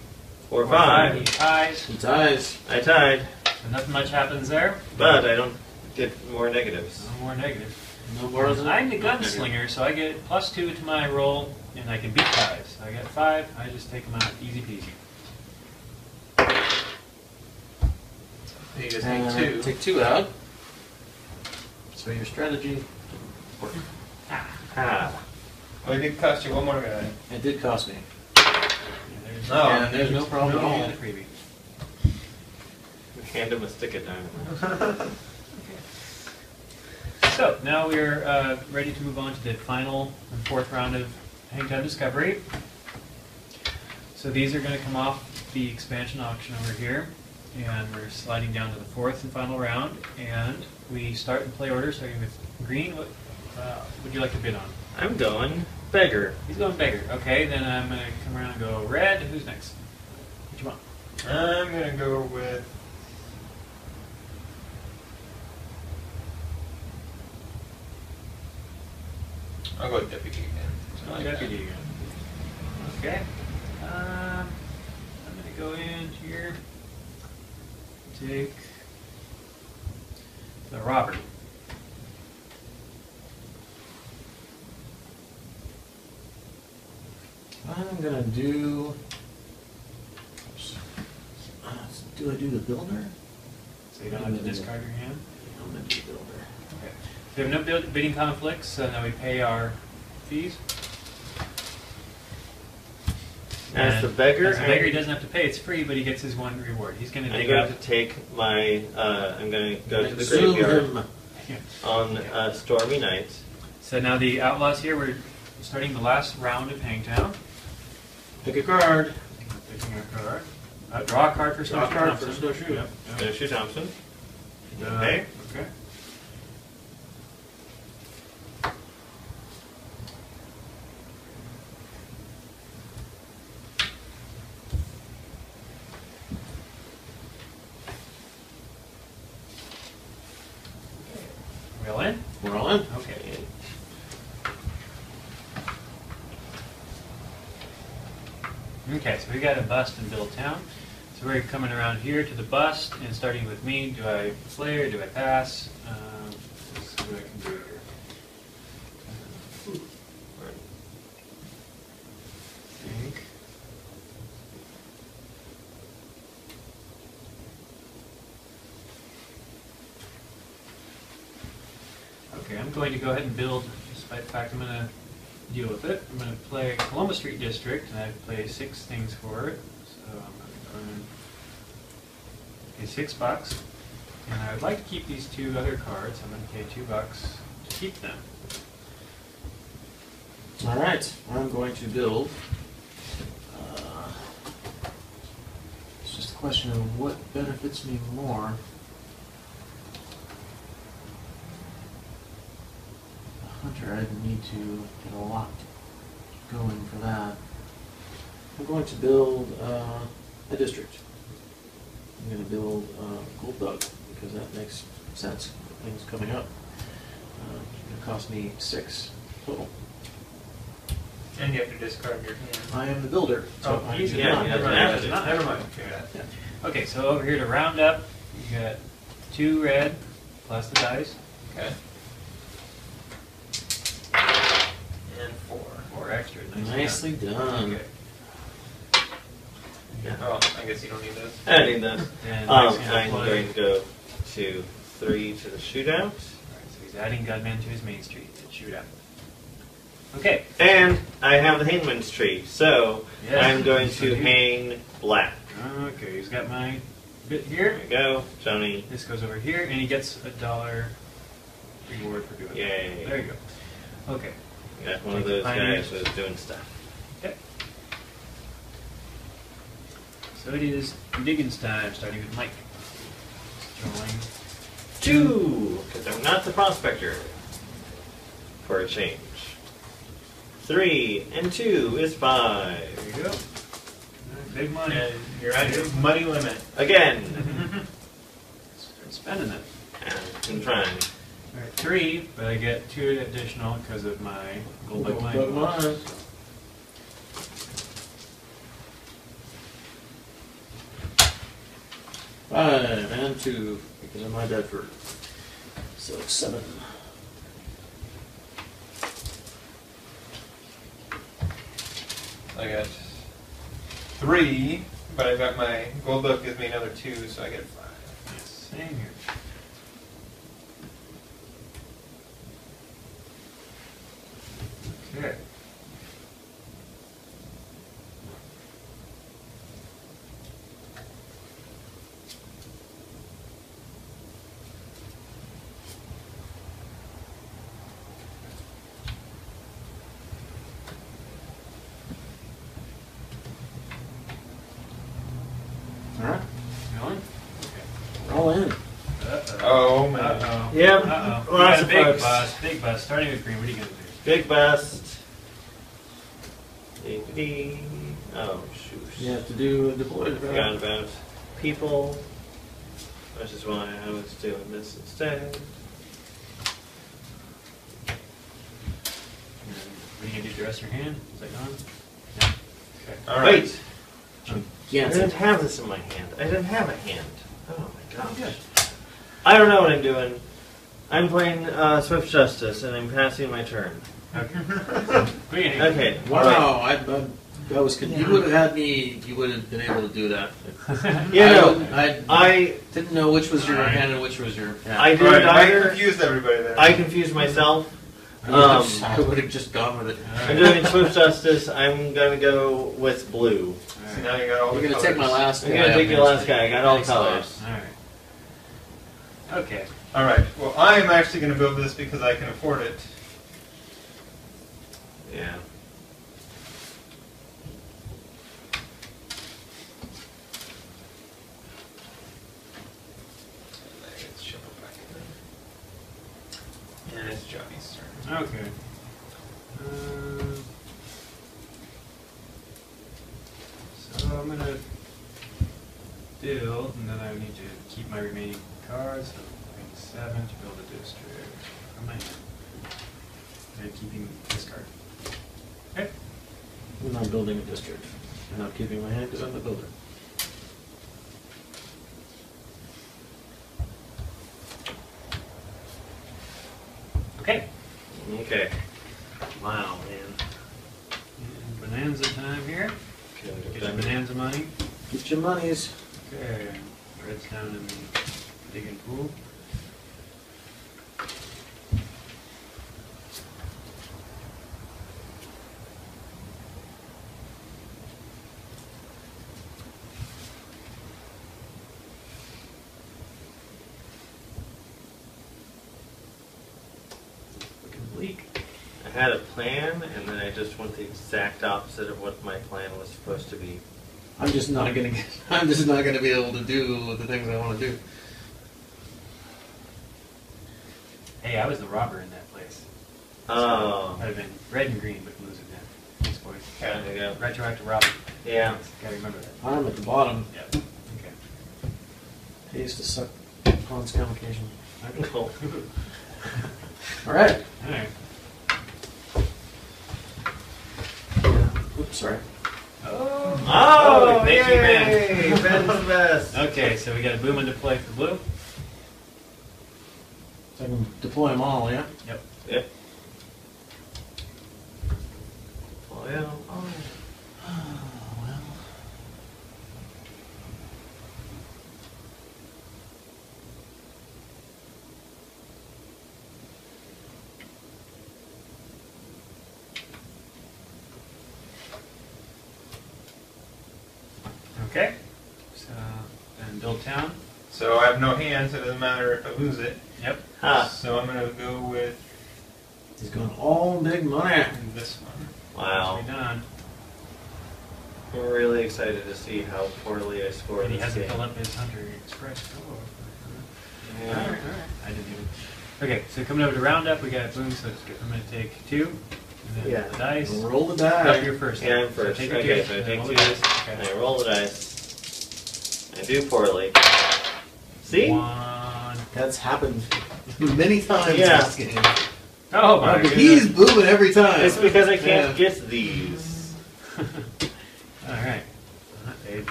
Speaker 3: 4, 5.
Speaker 1: He ties.
Speaker 2: He ties.
Speaker 3: I tied,
Speaker 1: So nothing much happens there.
Speaker 3: but I don't get more negatives.
Speaker 1: No more negative.
Speaker 2: No more than
Speaker 1: I'm the gunslinger, so I get +2 to my roll, and I can beat ties. So I got 5. I just take them out easy peasy.
Speaker 4: You just
Speaker 2: And
Speaker 4: take 2.
Speaker 2: take 2 out. So your strategy worked.
Speaker 3: Ah.
Speaker 4: Oh, it did cost you one more guy.
Speaker 2: It did cost me.
Speaker 1: There's
Speaker 2: And there's no problem at all.
Speaker 1: no freebie.
Speaker 3: Hand him a stick of dynamite.
Speaker 1: So now we're ready to move on to the final and 4th round of Hangtown Discovery. So these are going to come off the expansion auction over here, and we're sliding down to the 4th and final round. And we start in play order, starting with green. What would you like to bid on?
Speaker 3: I'm going beggar.
Speaker 1: He's going beggar. Okay, then I'm going to come around and go red. Who's next? What you want?
Speaker 4: I'm gonna go with. I'll go with deputy again.
Speaker 1: Oh, deputy again. Okay. I'm going to go in here. Take the robber.
Speaker 2: I'm gonna do. Oops. Do I do the builder?
Speaker 1: So you don't have to discard your hand.
Speaker 2: I'm gonna do the builder.
Speaker 1: Okay. So we have no bidding conflicts, so now we pay our fees.
Speaker 3: As the
Speaker 1: And
Speaker 3: beggar,
Speaker 1: as the beggar, he doesn't have to pay. It's free, but he gets his one reward. He's going to
Speaker 3: I'm
Speaker 1: dig
Speaker 3: going
Speaker 1: out.
Speaker 3: to take my. I'm going to go to the
Speaker 2: Zoom
Speaker 3: graveyard
Speaker 2: him.
Speaker 3: on stormy nights.
Speaker 1: So now the outlaws here. We're starting the last round of Hangtown.
Speaker 2: Pick a card.
Speaker 1: Picking a card. Draw a card for
Speaker 2: Draw a
Speaker 1: Snowshoe
Speaker 2: card
Speaker 1: Thompson.
Speaker 2: for Snowshoe.
Speaker 1: Yep.
Speaker 3: Snowshoe Thompson.
Speaker 1: Okay. Okay. We all in?
Speaker 2: We're all in.
Speaker 1: Okay. Okay, so we got a bust in Bill Town. So we're coming around here to the bust, and starting with me, do I play or do I pass? Let's see what I can do here. Think. Okay, I'm going to go ahead and build, despite the fact I'm going to deal with it. I'm going to play Columbus Street District, and I play 6 things for it. So I'm going to pay $6, and I would like to keep these 2 other cards. I'm going to pay $2 to keep them.
Speaker 2: All right. I'm going to build. It's just a question of what benefits me more. Hunter, I'd need to get a lot going for that. I'm going to build a district. I'm going to build Gold Bug because that makes sense. Things coming up. It's going to cost me 6 total.
Speaker 4: And you have to discard your hand.
Speaker 2: I am the builder. So
Speaker 4: Oh,
Speaker 2: I
Speaker 4: easy.
Speaker 2: do
Speaker 3: Yeah,
Speaker 2: not.
Speaker 3: you have to
Speaker 4: Never
Speaker 3: add it.
Speaker 4: mind. Never mind. Okay,
Speaker 2: Yeah.
Speaker 1: Okay, so over here to round up, you got 2 red plus the dice.
Speaker 4: Okay. And 4.
Speaker 1: 4 extra.
Speaker 2: Nicely done.
Speaker 1: Okay.
Speaker 4: Oh, I guess you don't need those.
Speaker 3: I need that.
Speaker 1: And
Speaker 3: I'm
Speaker 1: next hand play.
Speaker 3: going to go to 3 to the shootout.
Speaker 1: Alright, so he's adding Gunman to his main street to shoot out. Okay.
Speaker 3: And I have the hangman's tree, so
Speaker 1: Yes.
Speaker 3: I'm going
Speaker 1: So
Speaker 3: to
Speaker 1: you-
Speaker 3: hang black.
Speaker 1: Okay, he's got my bit here.
Speaker 3: There we go, Johnny.
Speaker 1: This goes over here, and he gets $1 reward for doing
Speaker 3: Yay.
Speaker 1: that. There you go. Okay.
Speaker 3: Got one of
Speaker 1: Take the
Speaker 3: those
Speaker 1: pioneers.
Speaker 3: guys who's doing stuff.
Speaker 1: Okay. So it is Diggins time, starting with Mike. Drawing
Speaker 3: 2, because I'm not the prospector. For a change. 3 and 2 is 5.
Speaker 1: There you go. Alright, big money.
Speaker 4: And you're at your money limit.
Speaker 3: Again.
Speaker 1: spending it.
Speaker 3: I'm trying.
Speaker 1: All right, 3, but I get 2 additional because of my gold bug mine.
Speaker 2: Gold bug mine. Five and 2 because of my Bedford. So 7.
Speaker 4: I got 3, but I got my gold book gives me another 2, so I get 5.
Speaker 1: Same here. Okay.
Speaker 2: Alright,
Speaker 1: Going?
Speaker 2: we're all in.
Speaker 4: Oh man.
Speaker 1: Uh-oh.
Speaker 3: Yep.
Speaker 1: Uh-oh.
Speaker 3: Lots
Speaker 1: We got a
Speaker 3: of
Speaker 1: big
Speaker 3: folks.
Speaker 1: bust. Big bust. Starting with green. What are you going to do?
Speaker 3: Big bust. DVD. Oh, shoot.
Speaker 2: You have to do deploy.
Speaker 3: Forgot about people, which is why I was doing this instead.
Speaker 1: What are you going to do the rest of your hand? Is that gone? Yeah. Okay.
Speaker 4: All right.
Speaker 3: Wait! I
Speaker 2: Yes.
Speaker 3: didn't have this in my hand. I didn't have a hand. Oh my gosh.
Speaker 1: Good.
Speaker 3: I don't know what I'm doing. I'm playing Swift Justice, and I'm passing my turn.
Speaker 1: Okay. What are you gonna do?
Speaker 3: Okay.
Speaker 2: Wow, I was. You would have had me. You would have been able to do that.
Speaker 3: Yeah, no.
Speaker 2: I didn't know which was your hand and which was your. Yeah.
Speaker 3: I
Speaker 4: All
Speaker 3: did
Speaker 4: right, I
Speaker 3: either.
Speaker 4: confused everybody there.
Speaker 3: I confused myself.
Speaker 2: I would have just gone with it.
Speaker 3: I'm doing Swift Justice. I'm gonna go with blue.
Speaker 4: So now you got all
Speaker 2: You're
Speaker 4: the
Speaker 2: gonna take my
Speaker 4: colors.
Speaker 2: last.
Speaker 3: I'm
Speaker 2: guy.
Speaker 3: gonna take your last guy. I got all
Speaker 2: Thanks a
Speaker 3: colors.
Speaker 1: All right. Okay.
Speaker 4: All right. Well, I am actually going to build this because I can afford it.
Speaker 3: Yeah.
Speaker 4: Let's shuffle back in. And it's Johnny's turn.
Speaker 1: Okay. So I'm gonna build, and then I need to keep my remaining cards. So I need 7 to build a district. From my hand. And keeping this card. Okay.
Speaker 2: I'm not building a district. I'm not keeping my hand because I'm the builder.
Speaker 1: Okay.
Speaker 3: Okay. Wow, man.
Speaker 1: And bonanza time here.
Speaker 3: Okay,
Speaker 1: Get your bonanza money.
Speaker 2: Get your monies.
Speaker 1: Okay. Red's down in the digging pool. Looking bleak.
Speaker 3: I had a plan, and then I just went the exact opposite of what my plan was supposed to be.
Speaker 2: I'm just not gonna get. I'm just not gonna be able to do the things I want to do.
Speaker 1: Hey, I was the robber in that place.
Speaker 3: Oh.
Speaker 1: I'd have been red and green, but blue's again. Thanks, boys.
Speaker 3: There you go.
Speaker 1: Retroactive robber.
Speaker 3: Yeah.
Speaker 1: Gotta remember that.
Speaker 2: I'm at the bottom.
Speaker 1: Yep. Okay.
Speaker 2: I used to suck pawn scum occasionally.
Speaker 3: Cool.
Speaker 2: All right.
Speaker 1: All right.
Speaker 2: Oops, sorry.
Speaker 3: Oh,
Speaker 1: thank you,
Speaker 3: yay!
Speaker 1: man.
Speaker 3: Ben's the best.
Speaker 1: Okay, so we got a boom into play for blue.
Speaker 2: So I can deploy them all, yeah?
Speaker 1: Yep.
Speaker 3: Yep. Oh, yeah. Oh.
Speaker 2: well.
Speaker 1: Okay. So then build town.
Speaker 4: So I have no hand, so it doesn't matter if I lose it.
Speaker 1: Yep.
Speaker 3: Huh.
Speaker 4: So I'm going to go with
Speaker 2: He's going all big money.
Speaker 4: this one.
Speaker 3: Wow.
Speaker 1: We're done.
Speaker 3: I'm really excited to see how poorly I scored
Speaker 1: And he
Speaker 3: this
Speaker 1: hasn't
Speaker 3: game.
Speaker 1: filled up his Hunter Express. Oh.
Speaker 3: Yeah.
Speaker 1: All right. I didn't even. Okay, so coming over to roundup, we got boom. So it's good. I'm going to take 2. And then
Speaker 3: Yeah.
Speaker 1: the dice.
Speaker 2: Roll the
Speaker 1: Up
Speaker 2: die.
Speaker 1: your first.
Speaker 3: Yeah, I'm
Speaker 1: So
Speaker 3: first.
Speaker 1: take your
Speaker 3: Okay,
Speaker 1: two,
Speaker 3: so I
Speaker 1: and
Speaker 3: take
Speaker 1: roll
Speaker 3: 2
Speaker 1: the
Speaker 3: dice,
Speaker 1: Okay.
Speaker 3: and I roll the dice. I do poorly. See?
Speaker 1: 1
Speaker 2: That's happened many times
Speaker 3: Yeah.
Speaker 2: in this game.
Speaker 1: Oh my
Speaker 2: But he's booming every time.
Speaker 3: It's because I can't get these.
Speaker 1: Alright. Babe.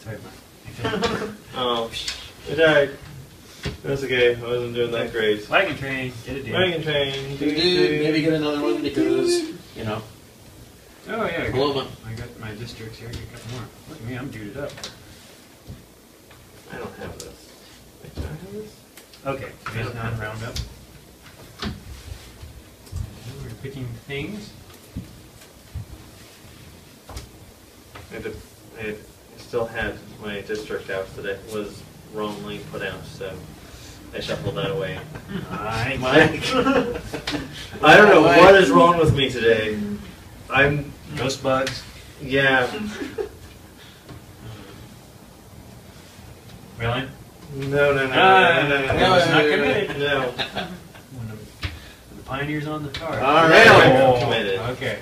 Speaker 1: Sorry, Mark.
Speaker 3: Oh, I died. That's okay. I wasn't doing that great.
Speaker 1: Wagon train. Get it, dude.
Speaker 3: Wagon train.
Speaker 2: Dude, maybe get another one because, you know.
Speaker 1: Oh, yeah.
Speaker 2: Paloma.
Speaker 1: I got my districts here. I got a couple more. Look at me. I'm duded up.
Speaker 3: I don't have this. Wait, do I have this?
Speaker 1: Okay. Here's non-roundup. We're picking things.
Speaker 3: I still had my district out that it was wrongly put out, so I shuffled that away.
Speaker 1: Mike.
Speaker 3: I don't know what is wrong with me today. I'm
Speaker 1: Ghost bugs.
Speaker 3: yeah.
Speaker 1: Really?
Speaker 3: No.
Speaker 1: It's not committed.
Speaker 3: No.
Speaker 1: When the pioneers on the card.
Speaker 2: All right.
Speaker 3: Now I'm committed.
Speaker 1: Okay.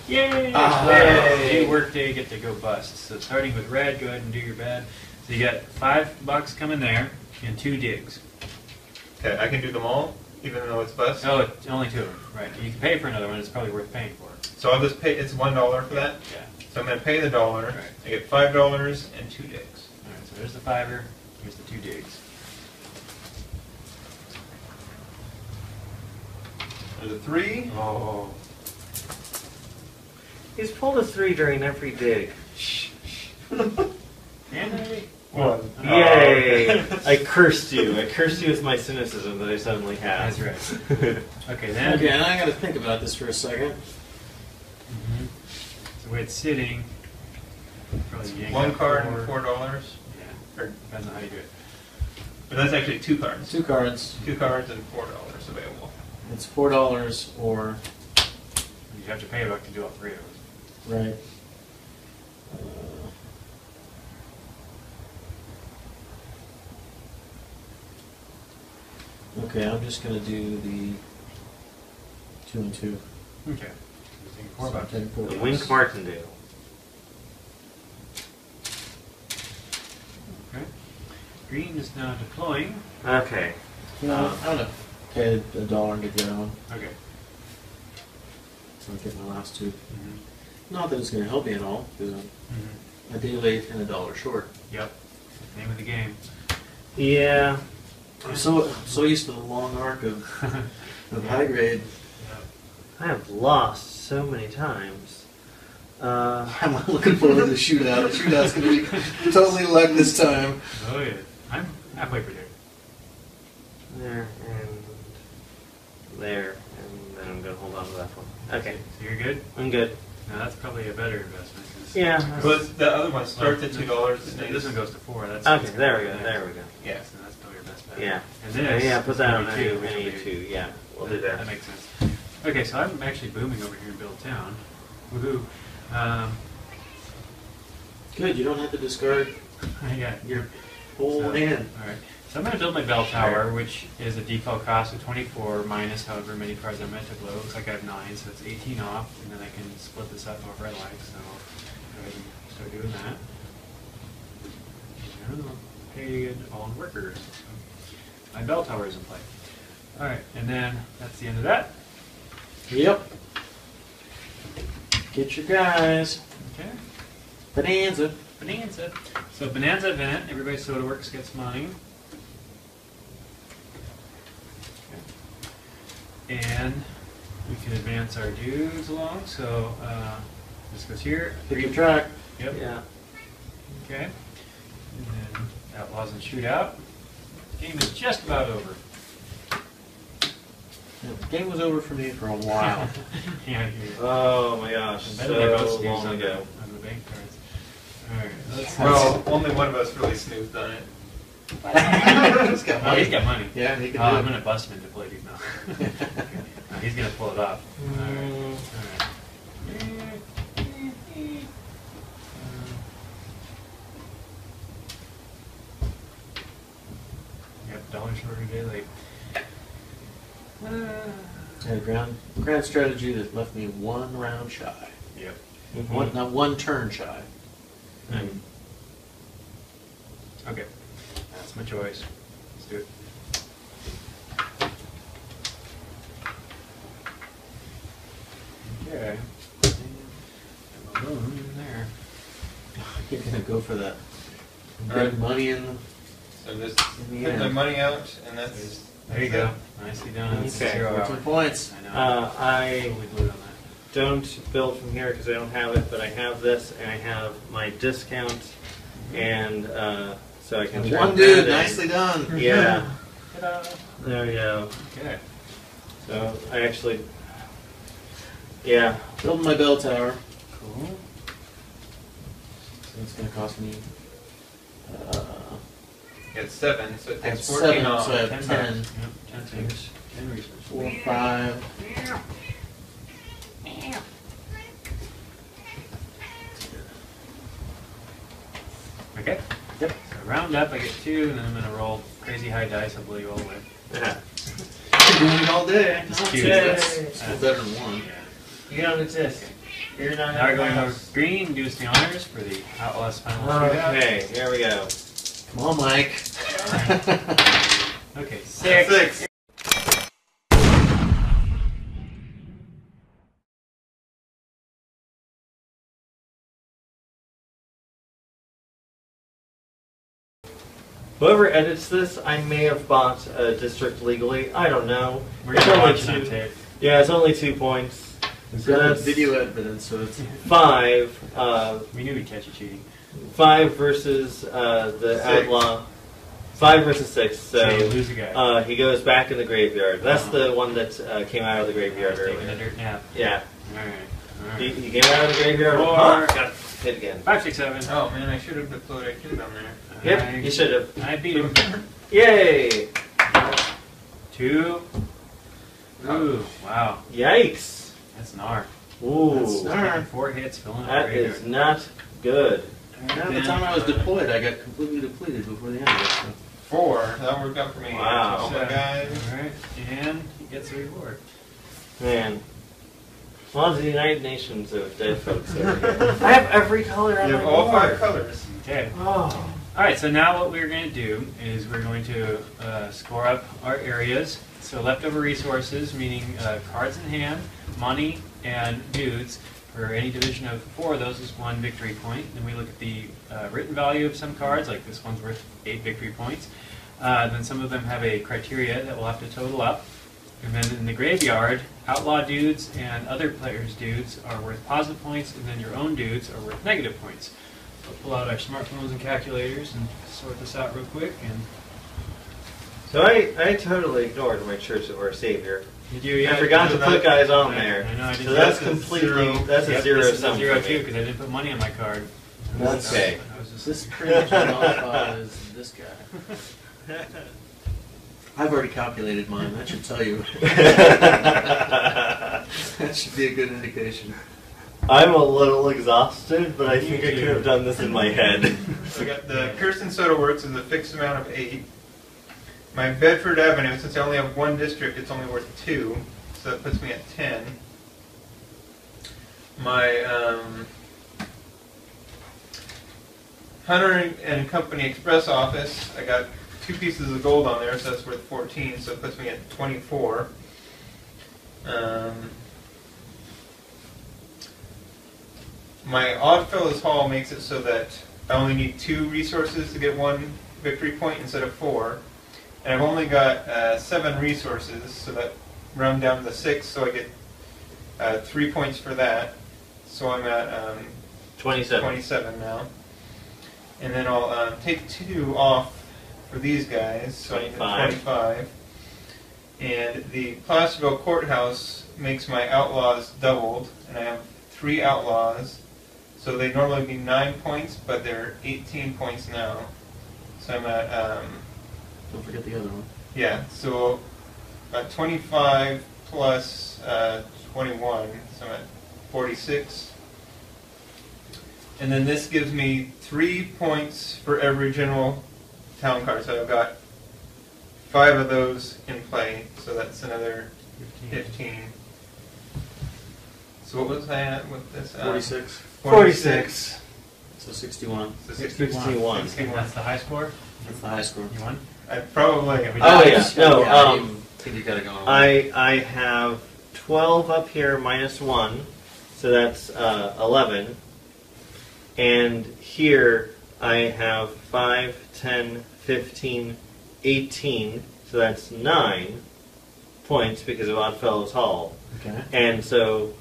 Speaker 1: Yay!
Speaker 3: Yay.
Speaker 1: New workday, get to go bust. So starting with red, go ahead and do your bad. So you got $5 coming there and 2 digs.
Speaker 4: Okay, I can do them all, even though it's bust.
Speaker 1: Oh, it's only 2 of them. Right. You can pay for another one. It's probably worth paying for.
Speaker 4: So I'll just pay. It's $1 for that.
Speaker 1: Yeah.
Speaker 4: So I'm going to pay the $1.
Speaker 1: Right.
Speaker 4: I get $5 and 2 digs.
Speaker 1: All right. So there's the $5. Here's the 2 digs.
Speaker 4: There's a 3.
Speaker 1: Oh.
Speaker 3: He's pulled a 3 during every dig.
Speaker 1: And
Speaker 4: 1.
Speaker 3: Yay! I cursed you. I cursed you with my cynicism that I suddenly have.
Speaker 1: That's right. Okay, then.
Speaker 2: Okay, and I got to think about this for a second.
Speaker 1: Mm-hmm. So the way it's sitting. Probably yank
Speaker 4: 1
Speaker 1: out
Speaker 4: card
Speaker 1: four.
Speaker 4: and $4.
Speaker 1: Yeah.
Speaker 4: Or,
Speaker 1: Depends on how you do it.
Speaker 4: but that's actually 2 cards.
Speaker 2: 2 cards.
Speaker 4: 2 cards and $4 available.
Speaker 2: It's $4 or
Speaker 1: You have to pay $1 to do all 3 of those.
Speaker 2: right. Okay, I'm just gonna do the 2 and 2.
Speaker 1: Okay. So
Speaker 2: So I'm taking $4.
Speaker 3: The Wink Martindale.
Speaker 1: Okay. Green is now deploying.
Speaker 3: Okay.
Speaker 2: You know, I'm gonna pay $1 and get the other one.
Speaker 1: Okay.
Speaker 2: So I'll get my last 2.
Speaker 1: Mm-hmm.
Speaker 2: Not that it's gonna help me at all, because I'm
Speaker 1: Mm-hmm.
Speaker 2: a day late and $1 short.
Speaker 1: Yep. Name of the game.
Speaker 3: Yeah.
Speaker 2: I'm so used to the long arc of Highgrade.
Speaker 3: I have lost so many times.
Speaker 2: I'm looking forward to the shootout. The shootout's gonna be totally luck this time.
Speaker 1: Oh yeah. I'm halfway through there.
Speaker 3: There, and then I'm going to hold on to that one. Okay,
Speaker 1: So you're good?
Speaker 3: I'm good.
Speaker 1: Now that's probably a better investment. 'cause-
Speaker 3: Yeah.
Speaker 4: But the other one starts at $2.
Speaker 1: This one goes to 4. That's
Speaker 3: Okay, there we go, there we go.
Speaker 4: Yeah.
Speaker 1: So that's still your best bet.
Speaker 3: Yeah.
Speaker 1: And this.
Speaker 3: Yeah, put that on
Speaker 1: maybe 2.
Speaker 3: any
Speaker 1: maybe
Speaker 3: 2, yeah. We'll do
Speaker 1: That
Speaker 3: that.
Speaker 1: makes sense. Okay, so I'm actually booming over here in Build Town. Woohoo.
Speaker 2: Good, you don't have to discard
Speaker 1: I got
Speaker 2: your whole
Speaker 1: So-
Speaker 2: hand.
Speaker 1: Alright, so I'm going to build my bell tower, which is a default cost of 24 minus however many cards I'm meant to blow. Looks like I have 9, so it's 18 off, and then I can split this up however I like, so go ahead and start doing that. And I'll pay all the workers. So my bell tower is in play. Alright, and then that's the end of that.
Speaker 2: Yep. Get your guys.
Speaker 1: Okay.
Speaker 2: Bonanza.
Speaker 1: Bonanza. So Bonanza event, everybody Soda Works gets money. Okay. And we can advance our dudes along. So this goes here.
Speaker 2: Pick your track.
Speaker 1: Yep.
Speaker 3: Yeah.
Speaker 1: Okay. And then Outlaws and Shootout. Game is just about over.
Speaker 2: Yeah, the game was over for me for a while.
Speaker 1: Yeah.
Speaker 3: Oh my gosh,
Speaker 1: Better than both
Speaker 3: so
Speaker 1: skis
Speaker 3: long
Speaker 1: on
Speaker 3: ago.
Speaker 1: the bank cards. Alright, let's
Speaker 4: Well, only one of us really snooped on it.
Speaker 2: He's got
Speaker 1: Oh,
Speaker 2: money.
Speaker 1: he's got money.
Speaker 2: Yeah, he can
Speaker 1: Oh,
Speaker 2: do
Speaker 1: I'm
Speaker 2: it.
Speaker 1: going to bust him into play these now. Okay. No, he's going to pull it off.
Speaker 3: Mm.
Speaker 1: Alright. Yep, dollar shorter day late.
Speaker 2: I had a grand strategy that left me 1 round shy.
Speaker 1: Yep.
Speaker 2: Not 1 turn shy.
Speaker 1: Okay. It's my choice. Let's do it. Okay. Boom, there.
Speaker 2: You're gonna go for that
Speaker 4: All right.
Speaker 2: big money in the.
Speaker 4: So just
Speaker 2: In the
Speaker 4: put the
Speaker 2: end.
Speaker 4: money out, and that's
Speaker 1: There you go. Nicely done. It's
Speaker 3: Okay.
Speaker 1: 0
Speaker 2: 14
Speaker 1: hour.
Speaker 2: points.
Speaker 1: I know.
Speaker 3: I
Speaker 1: Totally blew it on that.
Speaker 3: don't build from here because I don't have it, but I have this, and I have my discount, and so I can turn
Speaker 2: One
Speaker 3: that
Speaker 2: dude,
Speaker 3: in.
Speaker 2: nicely done.
Speaker 3: Yeah,
Speaker 1: Ta-da.
Speaker 3: there we go.
Speaker 1: Okay.
Speaker 3: So I actually, yeah,
Speaker 2: Building my bell tower.
Speaker 1: Cool.
Speaker 2: So it's gonna cost me.
Speaker 4: it's 7, so it
Speaker 2: I have
Speaker 4: takes 14
Speaker 2: 7,
Speaker 4: off.
Speaker 2: so I have
Speaker 1: 10
Speaker 2: 10.
Speaker 1: bucks. Yep, 10 things. 10 resources.
Speaker 2: 4, 5.
Speaker 1: Okay.
Speaker 2: Yep.
Speaker 1: So round up, I get 2, and then I'm going to roll crazy high dice. I'll blow you all away.
Speaker 3: yeah.
Speaker 2: Been doing it all day.
Speaker 1: Just
Speaker 3: Yay.
Speaker 1: two.
Speaker 2: It's still better than 1.
Speaker 3: You don't exist. You're not.
Speaker 1: Now we're going over green. Do us the honors for the Outlaws final shootout.
Speaker 3: Okay, here we go.
Speaker 2: Come on, Mike.
Speaker 1: Okay, 6.
Speaker 3: Whoever edits this, I may have bought a district legally. I don't know.
Speaker 1: We're
Speaker 3: It's
Speaker 1: going to
Speaker 3: only
Speaker 1: watch it on
Speaker 3: 2.
Speaker 1: tape.
Speaker 3: Yeah, it's only 2 points.
Speaker 2: We've
Speaker 3: So
Speaker 2: got
Speaker 3: that's
Speaker 2: video evidence, so it's
Speaker 3: 5.
Speaker 1: We knew we'd catch you cheating.
Speaker 3: 5 versus the
Speaker 4: 6.
Speaker 3: outlaw. 5 versus 6.
Speaker 1: So you
Speaker 3: So
Speaker 1: lose a guy.
Speaker 3: he goes back in the graveyard. That's the one that came out of the graveyard
Speaker 1: Taking a
Speaker 3: earlier.
Speaker 1: dirt nap.
Speaker 3: Yeah.
Speaker 1: Alright.
Speaker 3: He,
Speaker 1: Alright.
Speaker 3: he came out of the graveyard.
Speaker 1: 4.
Speaker 3: Got hit again.
Speaker 1: 5, 6, 7.
Speaker 4: Oh man, I should have deployed a kid down there.
Speaker 3: Yep, you should have.
Speaker 1: I beat him.
Speaker 3: Yay!
Speaker 1: 2. Ooh, wow.
Speaker 3: Yikes!
Speaker 1: That's gnar.
Speaker 3: Ooh,
Speaker 2: That's gnar.
Speaker 1: 4 hits filling up
Speaker 3: that
Speaker 1: the
Speaker 3: is not good.
Speaker 2: At the time I was deployed, I got completely depleted before the end of it. So.
Speaker 4: 4. That worked out for me.
Speaker 3: Wow.
Speaker 4: So guys.
Speaker 1: Alright, and he gets a reward.
Speaker 3: Man. Well, the United Nations of dead folks over here. I have every color on
Speaker 4: You
Speaker 3: my
Speaker 4: have all 5
Speaker 3: board.
Speaker 4: colors.
Speaker 1: Okay.
Speaker 3: Oh.
Speaker 1: Alright, so now what we're going to do is we're going to score up our areas. So leftover resources, meaning cards in hand, money, and dudes. For any division of 4 of those is 1 victory point. Then we look at the written value of some cards, like this one's worth 8 victory points. Then some of them have a criteria that we'll have to total up. And then in the graveyard, outlaw dudes and other players' dudes are worth positive points, and then your own dudes are worth negative points. So we'll pull out our smartphones and calculators and sort this out real quick. And
Speaker 3: So I totally ignored my Church of Our Savior.
Speaker 1: did you?
Speaker 3: I forgot to put guys on there.
Speaker 1: I know. I did.
Speaker 3: So that's
Speaker 4: That's a
Speaker 3: completely,
Speaker 4: 0.
Speaker 3: that's a
Speaker 1: Yep,
Speaker 3: 0
Speaker 1: this is a
Speaker 3: sum
Speaker 1: 0
Speaker 3: for
Speaker 1: too
Speaker 3: me.
Speaker 1: because I didn't put money on my card.
Speaker 2: That's
Speaker 3: okay.
Speaker 1: I was just,
Speaker 2: This pretty much qualifies this guy. I've already calculated mine. That should tell you. That should be a good indication.
Speaker 3: I'm a little exhausted, but I think I could have done this in my head.
Speaker 4: So I got the Kirsten Soda Works is a fixed amount of 8. My Bedford Avenue, since I only have 1 district, it's only worth 2, so that puts me at 10. My Hunter and Company Express office, I got 2 pieces of gold on there, so that's worth 14, so it puts me at 24. My Oddfellows Hall makes it so that I only need 2 resources to get 1 victory point instead of 4. And I've only got 7 resources, so that round down to 6, so I get 3 points for that. So I'm at
Speaker 3: 27.
Speaker 4: 27 now. And then I'll take 2 off for these guys, so I get 25. And the Placerville Courthouse makes my outlaws doubled, and I have 3 outlaws. So they normally be 9 points, but they're 18 points now. So I'm at,
Speaker 2: Don't forget the other one.
Speaker 4: yeah, so 25 plus 21, so I'm at 46. And then this gives me 3 points for every general town card. So I've got 5 of those in play, so that's another 15. So what was I at with this?
Speaker 2: 46.
Speaker 4: 46.
Speaker 2: So 61.
Speaker 4: So
Speaker 3: 61.
Speaker 1: That's the high score.
Speaker 2: That's the high score.
Speaker 1: You won.
Speaker 4: I probably.
Speaker 3: Oh yeah, no.
Speaker 2: I think you gotta go on.
Speaker 3: I have 12 up here minus 1, so that's 11. And here I have 5, 10, 15, 18, so that's 9 points because of Oddfellows Hall.
Speaker 2: Okay.
Speaker 3: And so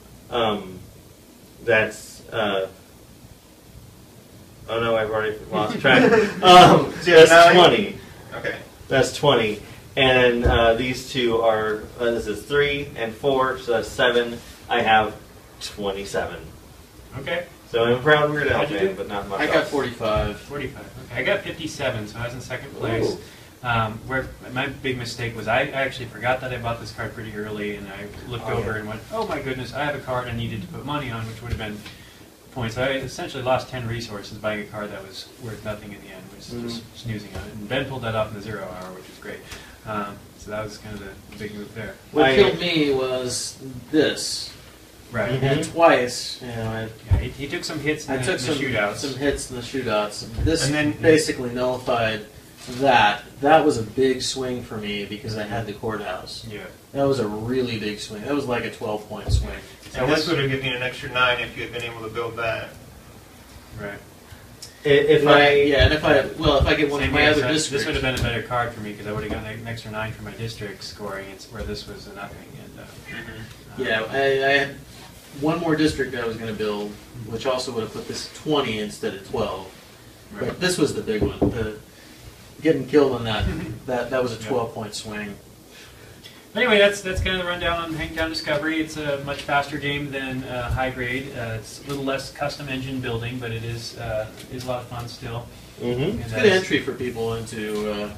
Speaker 3: that's oh no, I've already lost track. That's 20.
Speaker 4: Okay.
Speaker 3: That's 20. And these two are, this is 3 and 4, so that's 7. I have 27.
Speaker 1: Okay.
Speaker 3: So I'm a proud Weird Al
Speaker 1: How'd you
Speaker 3: fan,
Speaker 1: do?
Speaker 3: but not much
Speaker 2: I got
Speaker 3: else.
Speaker 2: 45.
Speaker 1: 45. Okay. I got 57, so I was in second place.
Speaker 3: Ooh.
Speaker 1: Where my big mistake was I actually forgot that I bought this card pretty early, and I looked over and went, oh my goodness, I have a card I needed to put money on, which would have been points. I essentially lost 10 resources buying a card that was worth nothing in the end, which is just snoozing on it. And Ben pulled that off in the 0 hour, which was great. So that was kind of the big move there.
Speaker 2: What killed me was this.
Speaker 1: Right.
Speaker 2: And twice, you know,
Speaker 1: Yeah, he took some hits in
Speaker 2: I
Speaker 1: the,
Speaker 2: took
Speaker 1: in the shootouts.
Speaker 2: some hits in the shootouts. This
Speaker 1: And then-
Speaker 2: basically nullified that. That was a big swing for me because I had the courthouse.
Speaker 1: Yeah.
Speaker 2: That was a really big swing. That was like a 12-point swing.
Speaker 4: And this would have given you an extra 9 if you had been able to build that.
Speaker 1: Right.
Speaker 3: If
Speaker 2: And if I get one of
Speaker 1: Same
Speaker 2: my
Speaker 1: here,
Speaker 2: other
Speaker 1: so
Speaker 2: districts,
Speaker 1: this would have been a better card for me because I would have gotten an extra 9 for my district scoring, where this was a nothing. And,
Speaker 2: yeah, I had one more district I was going to build, which also would have put this at 20 instead of 12.
Speaker 1: right.
Speaker 2: But this was the big one. Getting killed on that was a 12-point swing.
Speaker 1: But anyway, that's kind of the rundown on Hangtown Discovery. It's a much faster game than Highgrade. It's a little less custom engine building, but it is a lot of fun still.
Speaker 3: Mm-hmm.
Speaker 2: It's good entry for people into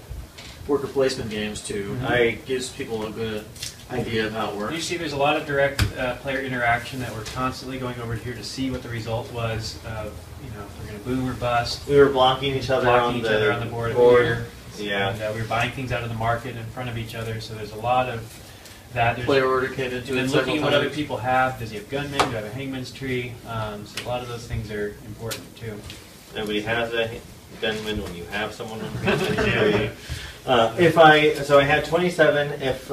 Speaker 2: worker placement games too. It gives people a good idea of how it
Speaker 1: You
Speaker 2: works.
Speaker 1: see there's a lot of direct player interaction that we're constantly going over here to see what the result was of, if we're going to boom or bust.
Speaker 3: We were blocking each other
Speaker 1: Blocking
Speaker 3: on
Speaker 1: each other on the board. Here.
Speaker 3: Yeah.
Speaker 1: And we were buying things out of the market in front of each other, so there's a lot of that. There's,
Speaker 2: Player order came into
Speaker 1: and
Speaker 2: it
Speaker 1: then
Speaker 2: several
Speaker 1: looking at what other
Speaker 2: times.
Speaker 1: people have. Does he have gunmen? Do I have a hangman's tree? So a lot of those things are important too.
Speaker 3: Nobody has a gunman when you have someone on the so I had 27. If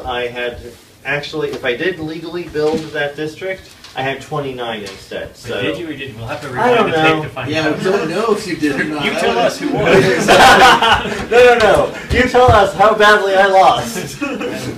Speaker 3: I did legally build that district, I had 29 instead.
Speaker 1: But
Speaker 3: So
Speaker 1: did you or didn't? We'll have to
Speaker 3: I don't
Speaker 1: rewind the
Speaker 3: know.
Speaker 1: tape to find
Speaker 2: Yeah,
Speaker 1: out.
Speaker 2: we don't know if you did or not.
Speaker 1: You tell us who won.
Speaker 3: no. You tell us how badly I lost.
Speaker 1: And